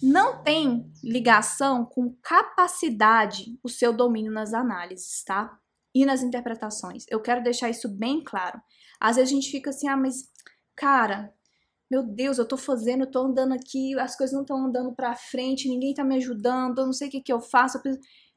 Não tem ligação com capacidade o seu domínio nas análises, tá? E nas interpretações. Eu quero deixar isso bem claro. Às vezes a gente fica assim, mas, cara, meu Deus, eu tô fazendo, eu tô andando aqui, as coisas não estão andando pra frente, ninguém tá me ajudando, eu não sei o que eu faço.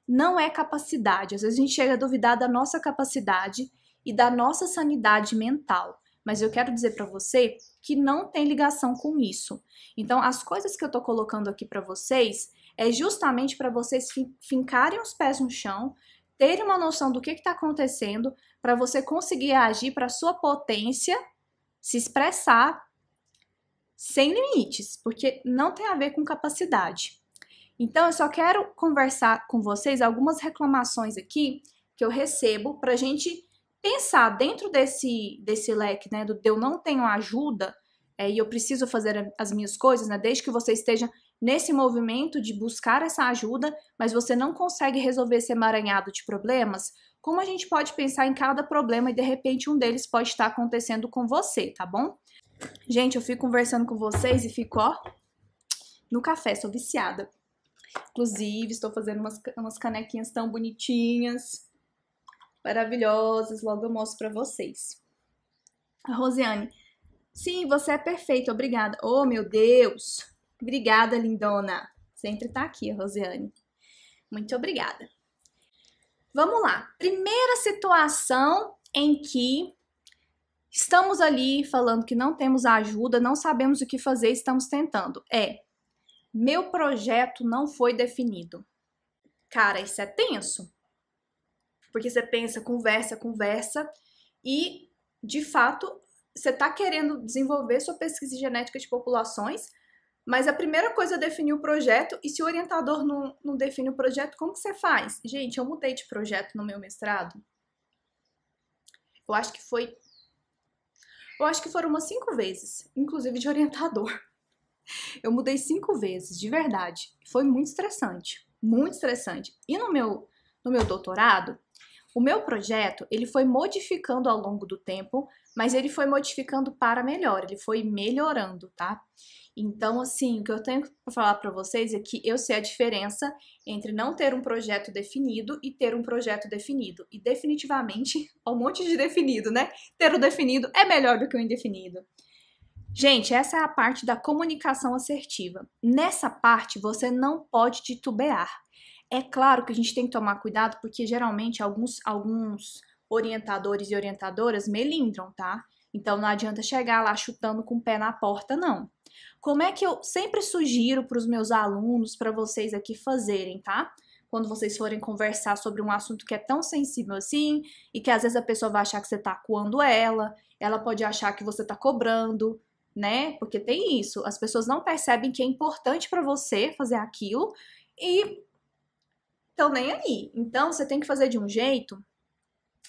Não é capacidade. Às vezes a gente chega a duvidar da nossa capacidade e da nossa sanidade mental. Mas eu quero dizer para você que não tem ligação com isso. Então, as coisas que eu tô colocando aqui para vocês é justamente para vocês fincarem os pés no chão, terem uma noção do que está acontecendo, para você conseguir agir para sua potência, se expressar sem limites, porque não tem a ver com capacidade. Então, eu só quero conversar com vocês algumas reclamações aqui que eu recebo para a gente pensar dentro desse leque, né, do eu não tenho ajuda e eu preciso fazer as minhas coisas, né, desde que você esteja nesse movimento de buscar essa ajuda, mas você não consegue resolver esse emaranhado de problemas, como a gente pode pensar em cada problema e de repente um deles pode estar acontecendo com você, tá bom? Gente, eu fico conversando com vocês e fico, ó, no café, sou viciada. Inclusive, estou fazendo umas canequinhas tão bonitinhas, maravilhosas, logo eu mostro pra vocês. A Rosiane, sim, você é perfeita, obrigada. Oh, meu Deus! Obrigada, lindona. Sempre tá aqui, a Rosiane. Muito obrigada. Vamos lá. Primeira situação em que estamos ali falando que não temos ajuda, não sabemos o que fazer, estamos tentando. Meu projeto não foi definido. Cara, isso é tenso. Porque você pensa, conversa e, de fato, você tá querendo desenvolver sua pesquisa genética de populações, mas a primeira coisa é definir o projeto, e se o orientador não define o projeto, como que você faz? Gente, eu mudei de projeto no meu mestrado. Eu acho que foram umas 5 vezes, inclusive de orientador. Eu mudei 5 vezes, de verdade. Foi muito estressante, muito estressante. E no meu doutorado, O meu projeto, ele foi modificando ao longo do tempo, mas ele foi modificando para melhor, ele foi melhorando, tá? Então, assim, o que eu tenho para falar para vocês é que eu sei a diferença entre não ter um projeto definido e ter um projeto definido. E definitivamente, um monte de definido, né? Ter o definido é melhor do que o indefinido. Gente, essa é a parte da comunicação assertiva. Nessa parte, você não pode titubear. É claro que a gente tem que tomar cuidado, porque geralmente alguns orientadores e orientadoras melindram, tá? Então não adianta chegar lá chutando com o pé na porta, não. Como é que eu sempre sugiro para os meus alunos, para vocês aqui fazerem, tá? Quando vocês forem conversar sobre um assunto que é tão sensível assim, e que às vezes a pessoa vai achar que você tá acuando ela pode achar que você tá cobrando, né? Porque tem isso, as pessoas não percebem que é importante para você fazer aquilo e estão nem aí. Então você tem que fazer de um jeito.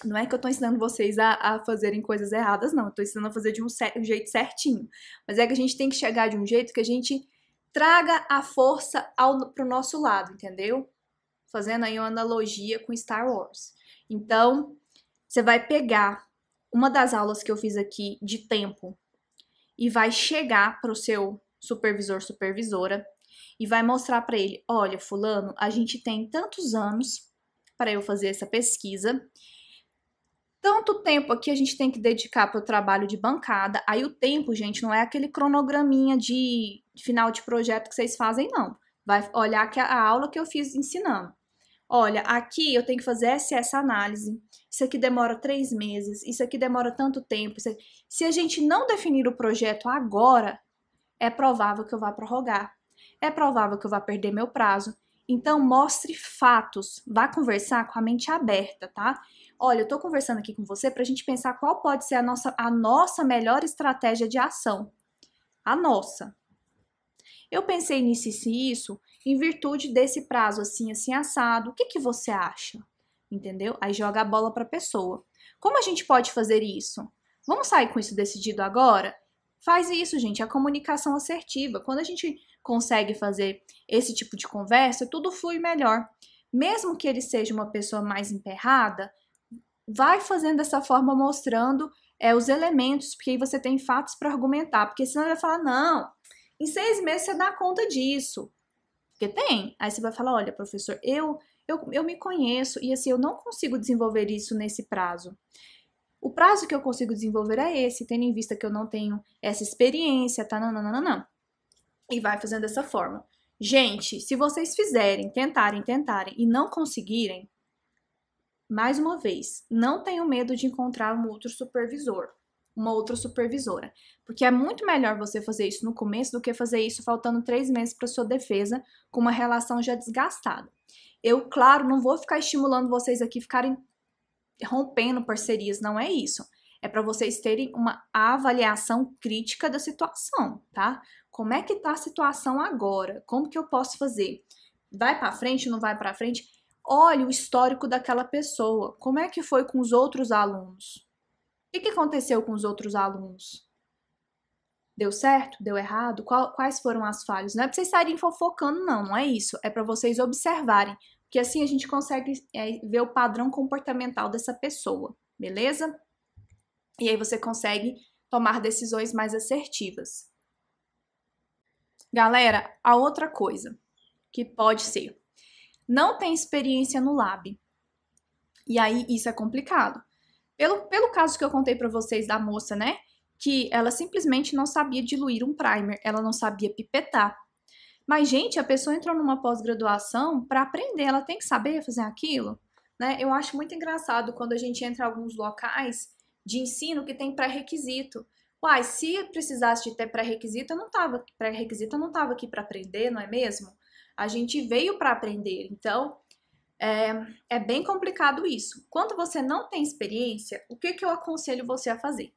Não é que eu tô ensinando vocês a fazerem coisas erradas, não. Eu tô ensinando a fazer de um jeito certinho. Mas é que a gente tem que chegar de um jeito que a gente traga a força pro nosso lado, entendeu? Fazendo aí uma analogia com Star Wars. Então, você vai pegar uma das aulas que eu fiz aqui de tempo e vai chegar pro seu supervisor, supervisora e vai mostrar para ele, olha, fulano, a gente tem tantos anos para eu fazer essa pesquisa, tanto tempo aqui a gente tem que dedicar para o trabalho de bancada. Aí o tempo, gente, não é aquele cronograminha de final de projeto que vocês fazem, não. Vai olhar que a aula que eu fiz ensinando. Olha, aqui eu tenho que fazer essa análise. Isso aqui demora 3 meses. Isso aqui demora tanto tempo. Se a gente não definir o projeto agora, é provável que eu vá prorrogar. É provável que eu vá perder meu prazo. Então, mostre fatos. Vá conversar com a mente aberta, tá? Olha, eu tô conversando aqui com você pra gente pensar qual pode ser a nossa melhor estratégia de ação. A nossa. Eu pensei nisso e isso em virtude desse prazo assim, assim, assado. O que que você acha? Entendeu? Aí joga a bola pra pessoa. Como a gente pode fazer isso? Vamos sair com isso decidido agora? Faz isso, gente, a comunicação assertiva. Quando a gente consegue fazer esse tipo de conversa, tudo flui melhor. Mesmo que ele seja uma pessoa mais emperrada, vai fazendo dessa forma, mostrando os elementos, porque aí você tem fatos para argumentar. Porque senão ele vai falar, não, em 6 meses você dá conta disso. Porque tem. Aí você vai falar, olha, professor, eu me conheço e assim, eu não consigo desenvolver isso nesse prazo. O prazo que eu consigo desenvolver é esse, tendo em vista que eu não tenho essa experiência, tá? Não. E vai fazendo dessa forma. Gente, se vocês tentarem e não conseguirem, mais uma vez, não tenham medo de encontrar um outro supervisor, uma outra supervisora, porque é muito melhor você fazer isso no começo do que fazer isso faltando 3 meses para sua defesa com uma relação já desgastada. Eu, claro, não vou ficar estimulando vocês aqui ficarem rompendo parcerias, não é isso. É para vocês terem uma avaliação crítica da situação, tá? Como é que tá a situação agora? Como que eu posso fazer? Vai para frente, não vai para frente? Olhe o histórico daquela pessoa. Como é que foi com os outros alunos? O que aconteceu com os outros alunos? Deu certo? Deu errado? Quais foram as falhas? Não é para vocês estarem fofocando, não é isso. É para vocês observarem, porque assim a gente consegue ver o padrão comportamental dessa pessoa, beleza? E aí você consegue tomar decisões mais assertivas. Galera, a outra coisa que pode ser, não tem experiência no lab. E aí isso é complicado. Pelo caso que eu contei pra vocês da moça, né? Que ela simplesmente não sabia diluir um primer, ela não sabia pipetar. Mas, gente, a pessoa entrou numa pós-graduação para aprender, ela tem que saber fazer aquilo, né? Eu acho muito engraçado quando a gente entra em alguns locais de ensino que tem pré-requisito. Uai, se precisasse de ter pré-requisito, eu não tava aqui para aprender, não é mesmo? A gente veio para aprender, então é bem complicado isso. Quando você não tem experiência, o que eu aconselho você a fazer?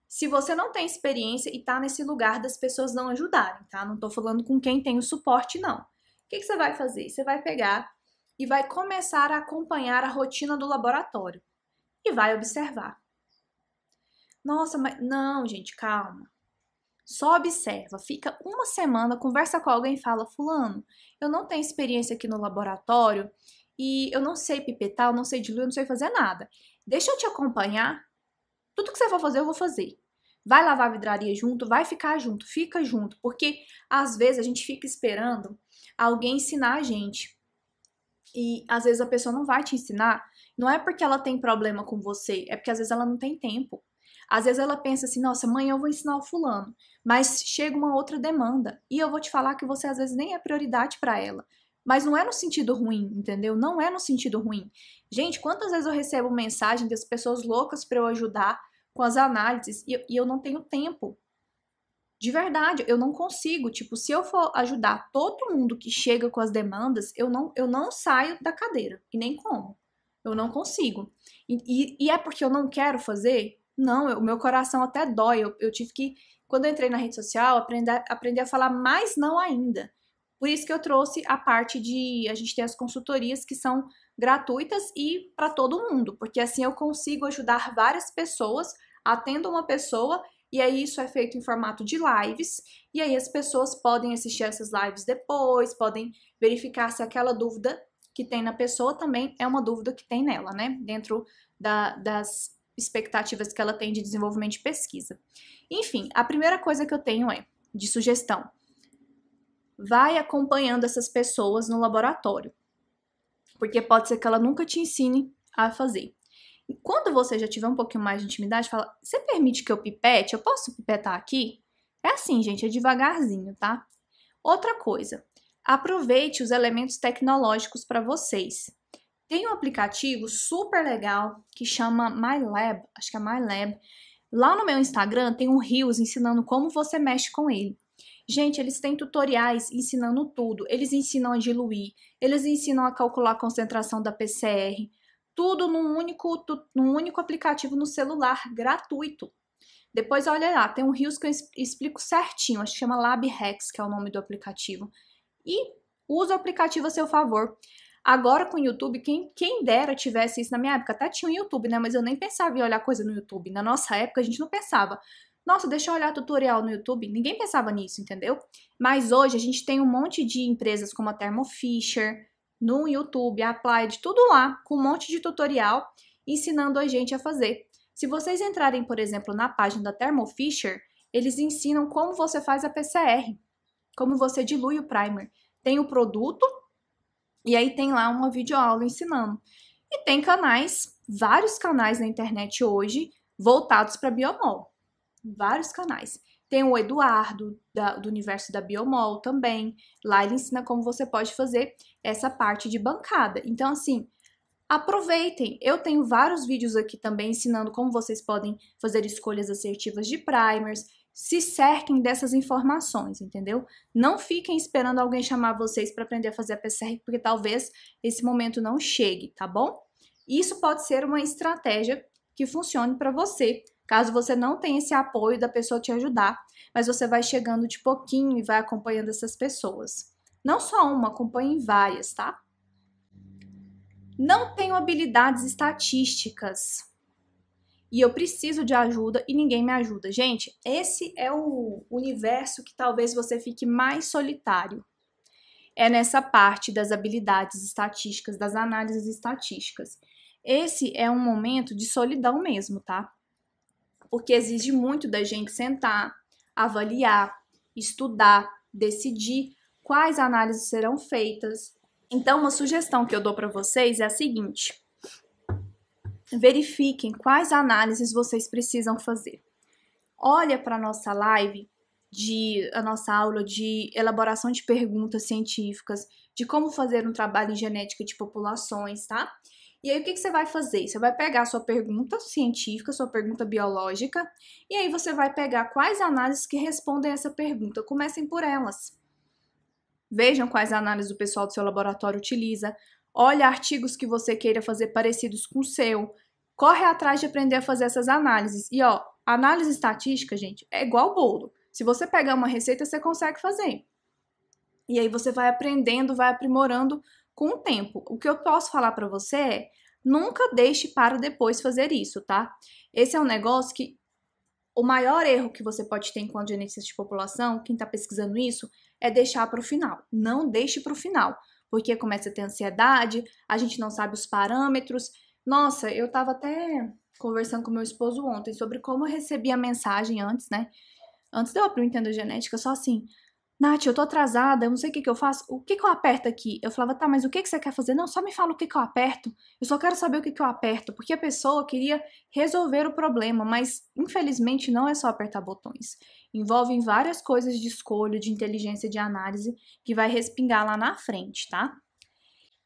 Se você não tem experiência e tá nesse lugar das pessoas não ajudarem, tá? Não tô falando com quem tem o suporte, não. O que você vai fazer? Você vai pegar e vai começar a acompanhar a rotina do laboratório e vai observar. Nossa, mas não, gente, calma. Só observa, fica uma semana, conversa com alguém e fala, fulano, eu não tenho experiência aqui no laboratório e eu não sei pipetar, eu não sei diluir, eu não sei fazer nada. Deixa eu te acompanhar, tudo que você for fazer, eu vou fazer. Vai lavar a vidraria junto, vai ficar junto, fica junto, porque às vezes a gente fica esperando alguém ensinar a gente. E às vezes a pessoa não vai te ensinar, não é porque ela tem problema com você, é porque às vezes ela não tem tempo. Às vezes ela pensa assim, nossa, amanhã eu vou ensinar o fulano, mas chega uma outra demanda e eu vou te falar que você às vezes nem é prioridade para ela. Mas não é no sentido ruim, entendeu? Não é no sentido ruim. Gente, quantas vezes eu recebo mensagem das pessoas loucas para eu ajudar com as análises e eu não tenho tempo. De verdade, eu não consigo. Tipo, se eu for ajudar todo mundo que chega com as demandas, eu não saio da cadeira. E nem como. Eu não consigo. E é porque eu não quero fazer? Não, o meu coração até dói. Eu tive que, quando eu entrei na rede social, aprender a falar mais não ainda. Por isso que eu trouxe a parte de. A gente tem as consultorias que são gratuitas e para todo mundo. Porque assim eu consigo ajudar várias pessoas, atendo uma pessoa e aí isso é feito em formato de lives, e aí as pessoas podem assistir essas lives depois, podem verificar se aquela dúvida que tem na pessoa também é uma dúvida que tem nela, né? Dentro das expectativas que ela tem de desenvolvimento de pesquisa. Enfim, a primeira coisa que eu tenho é, de sugestão, vai acompanhando essas pessoas no laboratório, porque pode ser que ela nunca te ensine a fazer. Quando você já tiver um pouquinho mais de intimidade, fala, você permite que eu pipete? Eu posso pipetar aqui? É assim, gente, é devagarzinho, tá? Outra coisa, aproveite os elementos tecnológicos para vocês. Tem um aplicativo super legal que chama MyLab, acho que é MyLab. Lá no meu Instagram tem um Reels ensinando como você mexe com ele. Gente, eles têm tutoriais ensinando tudo. Eles ensinam a diluir, eles ensinam a calcular a concentração da PCR, tudo num único aplicativo no celular, gratuito. Depois olha lá, tem um Reels que eu explico certinho, acho que chama Lab Hacks, que é o nome do aplicativo. E usa o aplicativo a seu favor. Agora com o YouTube, quem dera tivesse isso na minha época, até tinha o YouTube, né? Mas eu nem pensava em olhar coisa no YouTube. Na nossa época a gente não pensava, nossa, deixa eu olhar tutorial no YouTube. Ninguém pensava nisso, entendeu? Mas hoje a gente tem um monte de empresas como a Thermo Fisher, no YouTube, a Applied, tudo lá, com um monte de tutorial ensinando a gente a fazer. Se vocês entrarem, por exemplo, na página da Thermo Fisher, eles ensinam como você faz a PCR, como você dilui o primer. Tem o produto e aí tem lá uma videoaula ensinando. E tem canais, vários canais na internet hoje voltados para biomol. Vários canais. Tem o Eduardo, do universo da Biomol também. Lá ele ensina como você pode fazer essa parte de bancada. Então, assim, aproveitem. Eu tenho vários vídeos aqui também ensinando como vocês podem fazer escolhas assertivas de primers. Se cerquem dessas informações, entendeu? Não fiquem esperando alguém chamar vocês para aprender a fazer a PCR, porque talvez esse momento não chegue, tá bom? Isso pode ser uma estratégia que funcione para você, caso você não tenha esse apoio da pessoa te ajudar, mas você vai chegando de pouquinho e vai acompanhando essas pessoas. Não só uma, acompanhe várias, tá? Não tenho habilidades estatísticas e eu preciso de ajuda e ninguém me ajuda. Gente, esse é o universo que talvez você fique mais solitário. É nessa parte das habilidades estatísticas, das análises estatísticas. Esse é um momento de solidão mesmo, tá? Porque exige muito da gente sentar, avaliar, estudar, decidir quais análises serão feitas. Então, uma sugestão que eu dou para vocês é a seguinte: verifiquem quais análises vocês precisam fazer. Olha para a nossa live, a nossa aula de elaboração de perguntas científicas, de como fazer um trabalho em genética de populações, tá? E aí, o que você vai fazer? Você vai pegar a sua pergunta científica, sua pergunta biológica, e aí você vai pegar quais análises que respondem a essa pergunta. Comecem por elas. Vejam quais análises o pessoal do seu laboratório utiliza. Olha artigos que você queira fazer parecidos com o seu. Corre atrás de aprender a fazer essas análises. E, ó, análise estatística, gente, é igual bolo. Se você pegar uma receita, você consegue fazer. E aí você vai aprendendo, vai aprimorando com o tempo. O que eu posso falar para você é, nunca deixe para depois fazer isso, tá? Esse é um negócio que o maior erro que você pode ter enquanto geneticista de população, quem está pesquisando isso, é deixar para o final. Não deixe para o final, porque começa a ter ansiedade, a gente não sabe os parâmetros. Nossa, eu tava até conversando com meu esposo ontem sobre como eu recebi a mensagem antes, né? Antes de eu abrir o Entenda Genética, só assim, Nath, eu tô atrasada, eu não sei o que que eu faço, o que que eu aperto aqui? Eu falava, tá, mas o que que você quer fazer? Não, só me fala o que que eu aperto, eu só quero saber o que que eu aperto, porque a pessoa queria resolver o problema, mas infelizmente não é só apertar botões. Envolvem várias coisas de escolha, de inteligência, de análise, que vai respingar lá na frente, tá?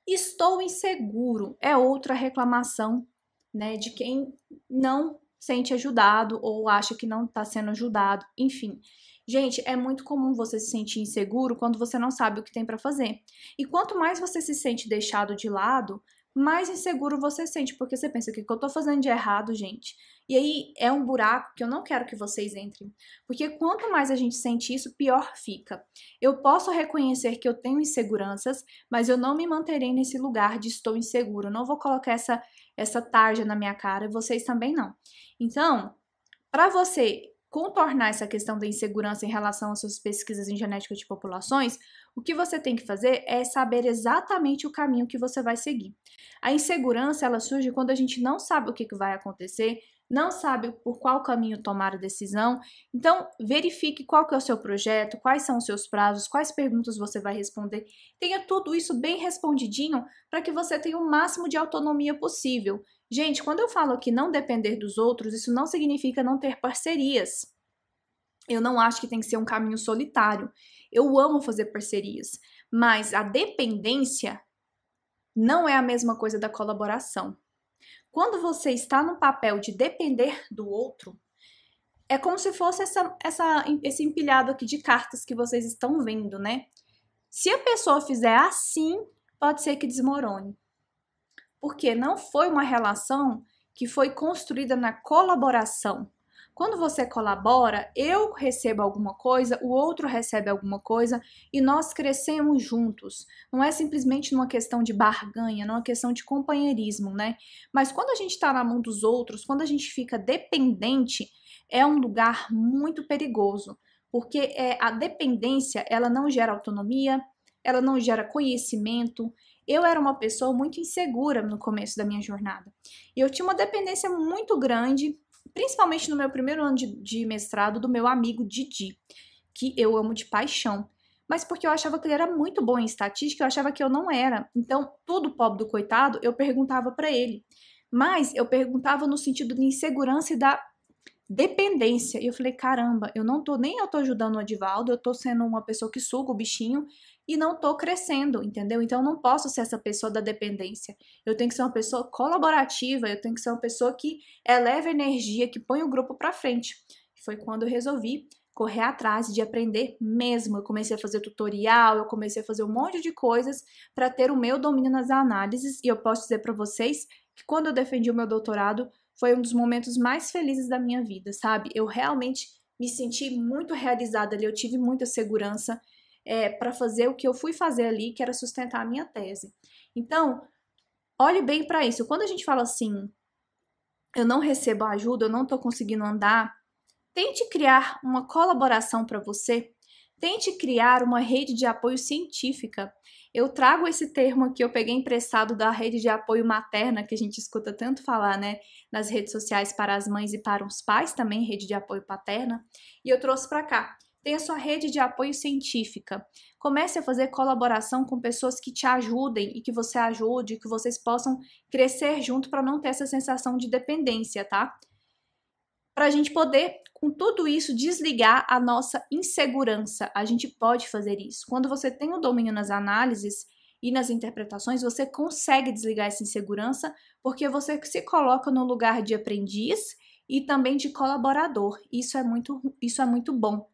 Estou inseguro é outra reclamação, né, de quem não sente ajudado ou acha que não está sendo ajudado, enfim. Gente, é muito comum você se sentir inseguro quando você não sabe o que tem para fazer. E quanto mais você se sente deixado de lado, mais inseguro você sente, porque você pensa, o que eu tô fazendo de errado, gente? E aí é um buraco que eu não quero que vocês entrem. Porque quanto mais a gente sente isso, pior fica. Eu posso reconhecer que eu tenho inseguranças, mas eu não me manterei nesse lugar de estou inseguro. Eu não vou colocar essa tarja na minha cara, e vocês também não. Então, para você contornar essa questão da insegurança em relação às suas pesquisas em genética de populações, o que você tem que fazer é saber exatamente o caminho que você vai seguir. A insegurança, ela surge quando a gente não sabe o que vai acontecer, não sabe por qual caminho tomar a decisão. Então, verifique qual que é o seu projeto, quais são os seus prazos, quais perguntas você vai responder. Tenha tudo isso bem respondidinho para que você tenha o máximo de autonomia possível. Gente, quando eu falo aqui não depender dos outros, isso não significa não ter parcerias. Eu não acho que tem que ser um caminho solitário. Eu amo fazer parcerias, mas a dependência não é a mesma coisa da colaboração. Quando você está no papel de depender do outro, é como se fosse esse empilhado aqui de cartas que vocês estão vendo, né? Se a pessoa fizer assim, pode ser que desmorone. Porque não foi uma relação que foi construída na colaboração. Quando você colabora, eu recebo alguma coisa, o outro recebe alguma coisa e nós crescemos juntos. Não é simplesmente numa questão de barganha, não é uma questão de companheirismo, né? Mas quando a gente está na mão dos outros, quando a gente fica dependente, é um lugar muito perigoso, porque a dependência, ela não gera autonomia, ela não gera conhecimento. Eu era uma pessoa muito insegura no começo da minha jornada. E eu tinha uma dependência muito grande, principalmente no meu primeiro ano de mestrado, do meu amigo Didi, que eu amo de paixão. Mas porque eu achava que ele era muito bom em estatística, eu achava que eu não era. Então, tudo pobre do coitado, eu perguntava para ele. Mas eu perguntava no sentido de insegurança e da dependência. E eu falei, caramba, eu tô ajudando o Edivaldo, eu tô sendo uma pessoa que suga o bichinho e não tô crescendo, entendeu? Então eu não posso ser essa pessoa da dependência. Eu tenho que ser uma pessoa colaborativa, eu tenho que ser uma pessoa que eleva energia, que põe o grupo para frente. Foi quando eu resolvi correr atrás de aprender mesmo. Eu comecei a fazer tutorial, eu comecei a fazer um monte de coisas para ter o meu domínio nas análises, e eu posso dizer para vocês que quando eu defendi o meu doutorado, foi um dos momentos mais felizes da minha vida, sabe? Eu realmente me senti muito realizada ali, eu tive muita segurança para fazer o que eu fui fazer ali, que era sustentar a minha tese. Então, olhe bem para isso. Quando a gente fala assim, eu não recebo ajuda, eu não estou conseguindo andar, tente criar uma colaboração para você, tente criar uma rede de apoio científica. Eu trago esse termo aqui, eu peguei emprestado da rede de apoio materna, que a gente escuta tanto falar, né, nas redes sociais para as mães e para os pais também, rede de apoio paterna, e eu trouxe para cá. Tem a sua rede de apoio científica. Comece a fazer colaboração com pessoas que te ajudem e que você ajude, que vocês possam crescer junto para não ter essa sensação de dependência, tá? Para a gente poder, com tudo isso, desligar a nossa insegurança. A gente pode fazer isso. Quando você tem o domínio nas análises e nas interpretações, você consegue desligar essa insegurança porque você se coloca no lugar de aprendiz e também de colaborador. Isso é muito bom.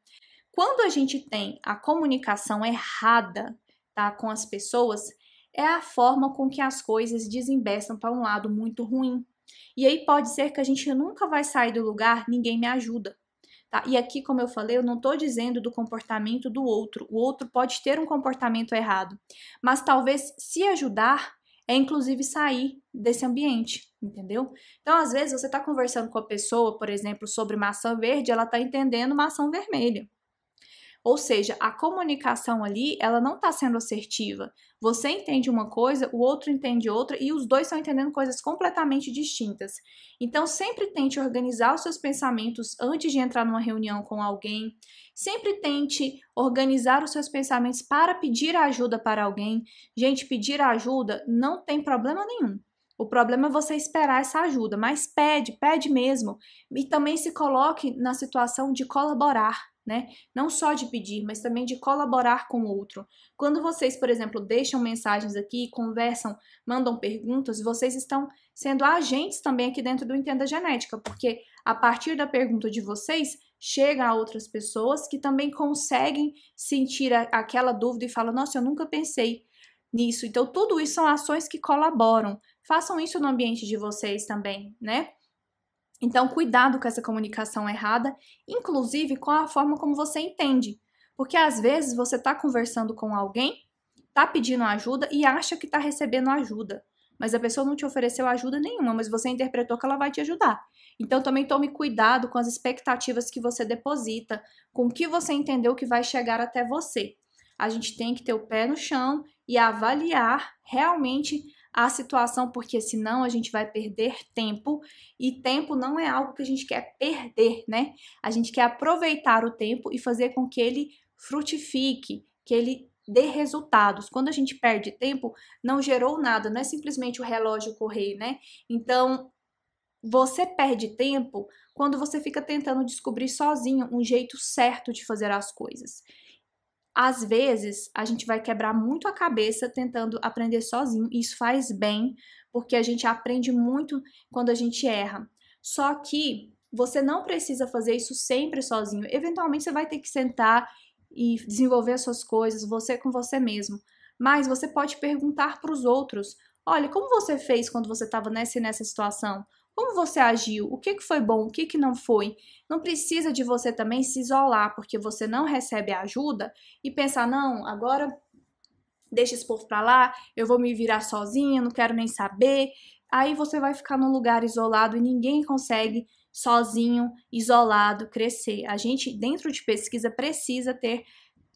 Quando a gente tem a comunicação errada, tá, com as pessoas, é a forma com que as coisas desembestam para um lado muito ruim. E aí pode ser que a gente nunca vai sair do lugar, ninguém me ajuda. Tá? E aqui, como eu falei, eu não estou dizendo do comportamento do outro. O outro pode ter um comportamento errado, mas talvez se ajudar é inclusive sair desse ambiente, entendeu? Então, às vezes, você está conversando com a pessoa, por exemplo, sobre maçã verde, ela está entendendo maçã vermelha. Ou seja, a comunicação ali, ela não está sendo assertiva. Você entende uma coisa, o outro entende outra e os dois estão entendendo coisas completamente distintas. Então, sempre tente organizar os seus pensamentos antes de entrar numa reunião com alguém. Sempre tente organizar os seus pensamentos para pedir ajuda para alguém. Gente, pedir ajuda não tem problema nenhum. O problema é você esperar essa ajuda, mas pede mesmo. E também se coloque na situação de colaborar, né? Não só de pedir, mas também de colaborar com o outro. Quando vocês, por exemplo, deixam mensagens aqui, conversam, mandam perguntas, vocês estão sendo agentes também aqui dentro do Entenda Genética, porque a partir da pergunta de vocês, chega a outras pessoas que também conseguem sentir aquela dúvida e falam, nossa, eu nunca pensei nisso. Então, tudo isso são ações que colaboram. Façam isso no ambiente de vocês também, né? Então, cuidado com essa comunicação errada, inclusive com a forma como você entende. Porque às vezes você está conversando com alguém, está pedindo ajuda e acha que está recebendo ajuda. Mas a pessoa não te ofereceu ajuda nenhuma, mas você interpretou que ela vai te ajudar. Então, também tome cuidado com as expectativas que você deposita, com o que você entendeu que vai chegar até você. A gente tem que ter o pé no chão e avaliar realmente a situação, porque senão a gente vai perder tempo, e tempo não é algo que a gente quer perder, né? A gente quer aproveitar o tempo e fazer com que ele frutifique, que ele dê resultados. Quando a gente perde tempo, não gerou nada, não é simplesmente o relógio correr, né? Então, você perde tempo quando você fica tentando descobrir sozinho um jeito certo de fazer as coisas. Às vezes, a gente vai quebrar muito a cabeça tentando aprender sozinho, e isso faz bem, porque a gente aprende muito quando a gente erra. Só que você não precisa fazer isso sempre sozinho. Eventualmente, você vai ter que sentar e desenvolver as suas coisas, você com você mesmo. Mas você pode perguntar para os outros: olha, como você fez quando você estava nessa e nessa situação? Como você agiu? O que foi bom? O que não foi? Não precisa de você também se isolar porque você não recebe ajuda e pensar, não, agora deixa esse povo pra lá, eu vou me virar sozinha, não quero nem saber. Aí você vai ficar num lugar isolado e ninguém consegue sozinho, isolado, crescer. A gente, dentro de pesquisa, precisa ter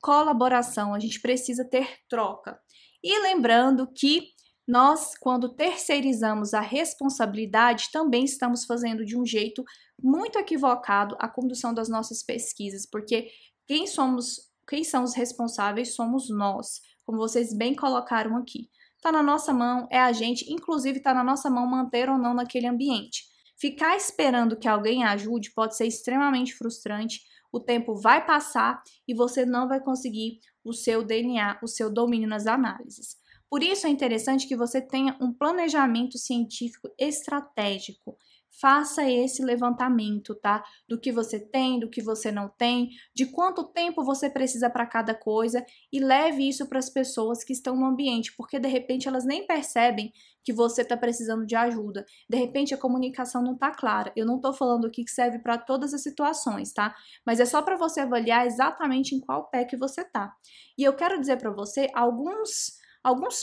colaboração, a gente precisa ter troca. E lembrando que nós, quando terceirizamos a responsabilidade, também estamos fazendo de um jeito muito equivocado a condução das nossas pesquisas, porque quem são os responsáveis somos nós, como vocês bem colocaram aqui. Está na nossa mão, é a gente, inclusive está na nossa mão manter ou não naquele ambiente. Ficar esperando que alguém ajude pode ser extremamente frustrante, o tempo vai passar e você não vai conseguir o seu DNA, o seu domínio nas análises. Por isso é interessante que você tenha um planejamento científico estratégico. Faça esse levantamento, tá? Do que você tem, do que você não tem, de quanto tempo você precisa para cada coisa e leve isso para as pessoas que estão no ambiente, porque de repente elas nem percebem que você está precisando de ajuda. De repente a comunicação não está clara. Eu não estou falando aqui que serve para todas as situações, tá? Mas é só para você avaliar exatamente em qual pé que você tá. E eu quero dizer para você alguns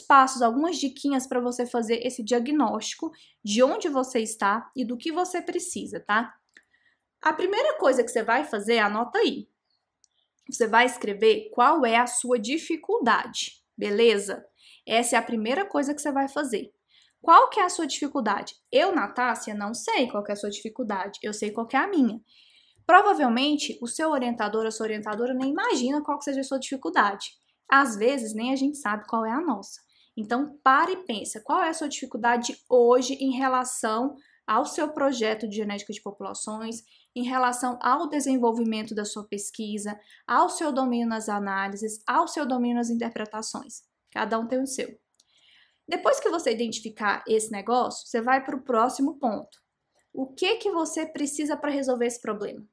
passos, algumas diquinhas para você fazer esse diagnóstico de onde você está e do que você precisa, tá? A primeira coisa que você vai fazer, anota aí. Você vai escrever qual é a sua dificuldade, beleza? Essa é a primeira coisa que você vai fazer. Qual que é a sua dificuldade? Eu, Natácia, não sei qual que é a sua dificuldade, eu sei qual que é a minha. Provavelmente, o seu orientador ou sua orientadora nem imagina qual que seja a sua dificuldade. Às vezes, nem a gente sabe qual é a nossa. Então, pare e pensa, qual é a sua dificuldade hoje em relação ao seu projeto de genética de populações, em relação ao desenvolvimento da sua pesquisa, ao seu domínio nas análises, ao seu domínio nas interpretações. Cada um tem o seu. Depois que você identificar esse negócio, você vai para o próximo ponto. O que você precisa para resolver esse problema?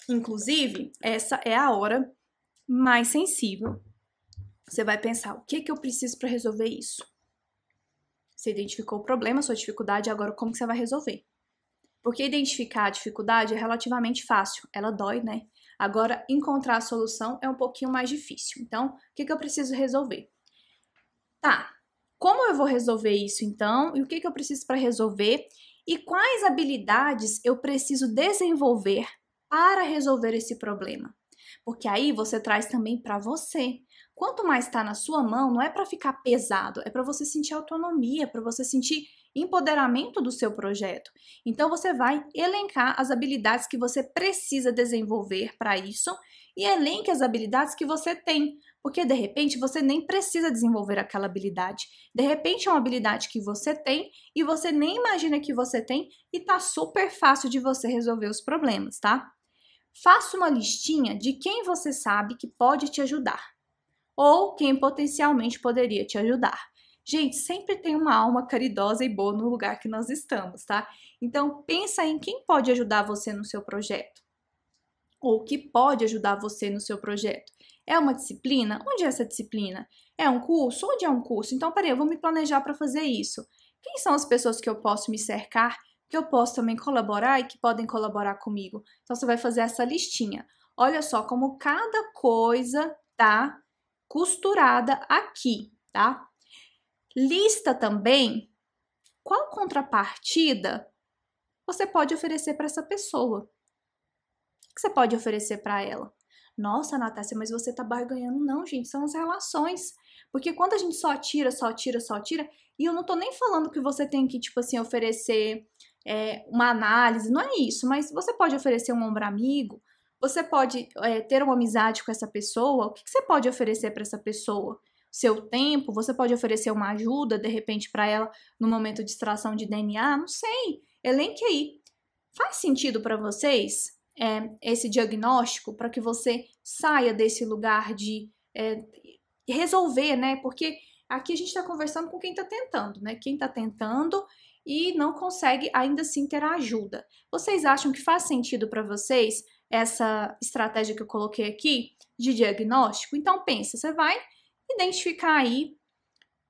Inclusive, essa é a hora mais sensível. Você vai pensar, o que eu preciso para resolver isso? Você identificou o problema, sua dificuldade, agora como que você vai resolver? Porque identificar a dificuldade é relativamente fácil, ela dói, né? Agora, encontrar a solução é um pouquinho mais difícil. Então, o que eu preciso resolver? Tá, como eu vou resolver isso então? E o que eu preciso para resolver? E quais habilidades eu preciso desenvolver para resolver esse problema? porque aí você traz também para você. Quanto mais está na sua mão, não é para ficar pesado, é para você sentir autonomia, para você sentir empoderamento do seu projeto. Então você vai elencar as habilidades que você precisa desenvolver para isso e elenque as habilidades que você tem, porque de repente você nem precisa desenvolver aquela habilidade. De repente é uma habilidade que você tem e você nem imagina que você tem e tá super fácil de você resolver os problemas, tá? Faça uma listinha de quem você sabe que pode te ajudar ou quem potencialmente poderia te ajudar. Gente, sempre tem uma alma caridosa e boa no lugar que nós estamos, tá? Então pensa em quem pode ajudar você no seu projeto ou que pode ajudar você no seu projeto. É uma disciplina? Onde é essa disciplina? É um curso? Onde é um curso? Então, peraí, eu vou me planejar para fazer isso. Quem são as pessoas que eu posso me cercar, que eu posso também colaborar e que podem colaborar comigo? Então, você vai fazer essa listinha. Olha só como cada coisa tá costurada aqui, tá? Lista também qual contrapartida você pode oferecer para essa pessoa. O que você pode oferecer para ela? Nossa, Natácia, mas você tá barganhando. Não, gente, são as relações. Porque quando a gente só tira, e eu não tô nem falando que você tem que, tipo assim, oferecer uma análise, não é isso, mas você pode oferecer um ombro amigo, você pode ter uma amizade com essa pessoa, o que você pode oferecer para essa pessoa? Seu tempo, você pode oferecer uma ajuda, de repente, para ela no momento de extração de DNA, não sei, elenque aí. Faz sentido para vocês esse diagnóstico para que você saia desse lugar de resolver, né? Porque aqui a gente está conversando com quem está tentando, né? Quem está tentando e não consegue ainda assim ter a ajuda. Vocês acham que faz sentido para vocês essa estratégia que eu coloquei aqui de diagnóstico? Então pensa, você vai identificar aí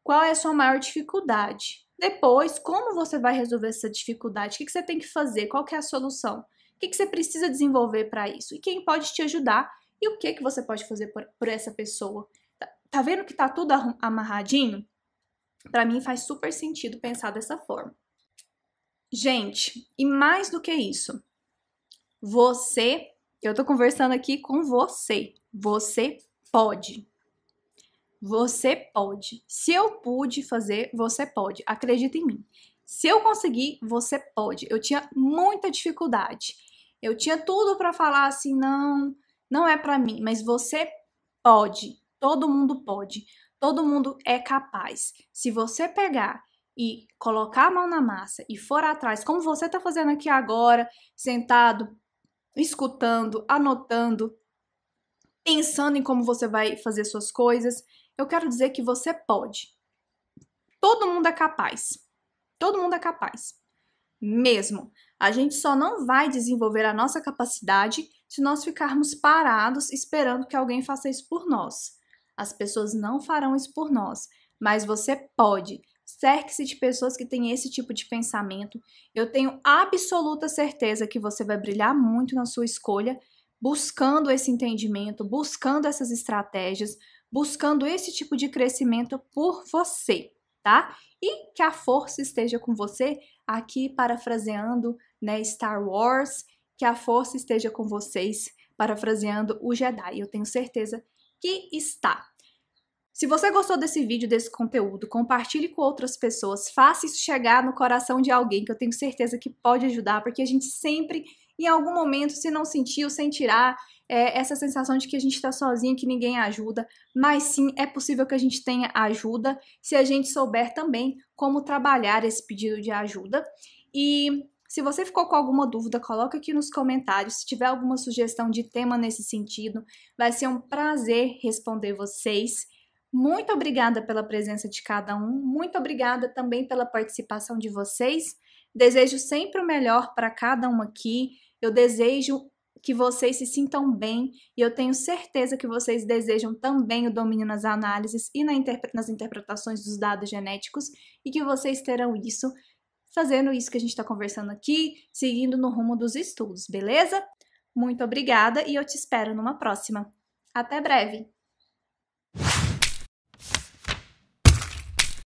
qual é a sua maior dificuldade. Depois, como você vai resolver essa dificuldade? O que você tem que fazer? Qual que é a solução? O que você precisa desenvolver para isso? E quem pode te ajudar? E o que você pode fazer por essa pessoa? Tá vendo que tá tudo amarradinho? Para mim faz super sentido pensar dessa forma. Gente, e mais do que isso, eu tô conversando aqui com você. Você pode. Você pode. Se eu pude fazer, você pode. Acredita em mim. Se eu conseguir, você pode. Eu tinha muita dificuldade. Eu tinha tudo para falar assim, não é para mim, mas você pode. Todo mundo pode. Todo mundo é capaz. Se você pegar e colocar a mão na massa e for atrás, como você tá fazendo aqui agora, sentado, escutando, anotando, pensando em como você vai fazer suas coisas, eu quero dizer que você pode. Todo mundo é capaz. Todo mundo é capaz. Mesmo. A gente só não vai desenvolver a nossa capacidade se nós ficarmos parados esperando que alguém faça isso por nós. As pessoas não farão isso por nós, mas você pode. Cerque-se de pessoas que têm esse tipo de pensamento. Eu tenho absoluta certeza que você vai brilhar muito na sua escolha, buscando esse entendimento, buscando essas estratégias, buscando esse tipo de crescimento por você, tá? E que a força esteja com você, aqui parafraseando, né, Star Wars, que a força esteja com vocês, parafraseando o Jedi. Eu tenho certeza que está. Se você gostou desse vídeo, desse conteúdo, compartilhe com outras pessoas, faça isso chegar no coração de alguém que eu tenho certeza que pode ajudar, porque a gente sempre, em algum momento, se não sentiu, sentirá essa sensação de que a gente está sozinho, que ninguém ajuda, mas sim, é possível que a gente tenha ajuda se a gente souber também como trabalhar esse pedido de ajuda. E se você ficou com alguma dúvida, coloca aqui nos comentários. Se tiver alguma sugestão de tema nesse sentido, vai ser um prazer responder vocês. Muito obrigada pela presença de cada um, muito obrigada também pela participação de vocês. Desejo sempre o melhor para cada um aqui. Eu desejo que vocês se sintam bem e eu tenho certeza que vocês desejam também o domínio nas análises e nas interpretações dos dados genéticos e que vocês terão isso fazendo isso que a gente está conversando aqui, seguindo no rumo dos estudos, beleza? Muito obrigada e eu te espero numa próxima. Até breve!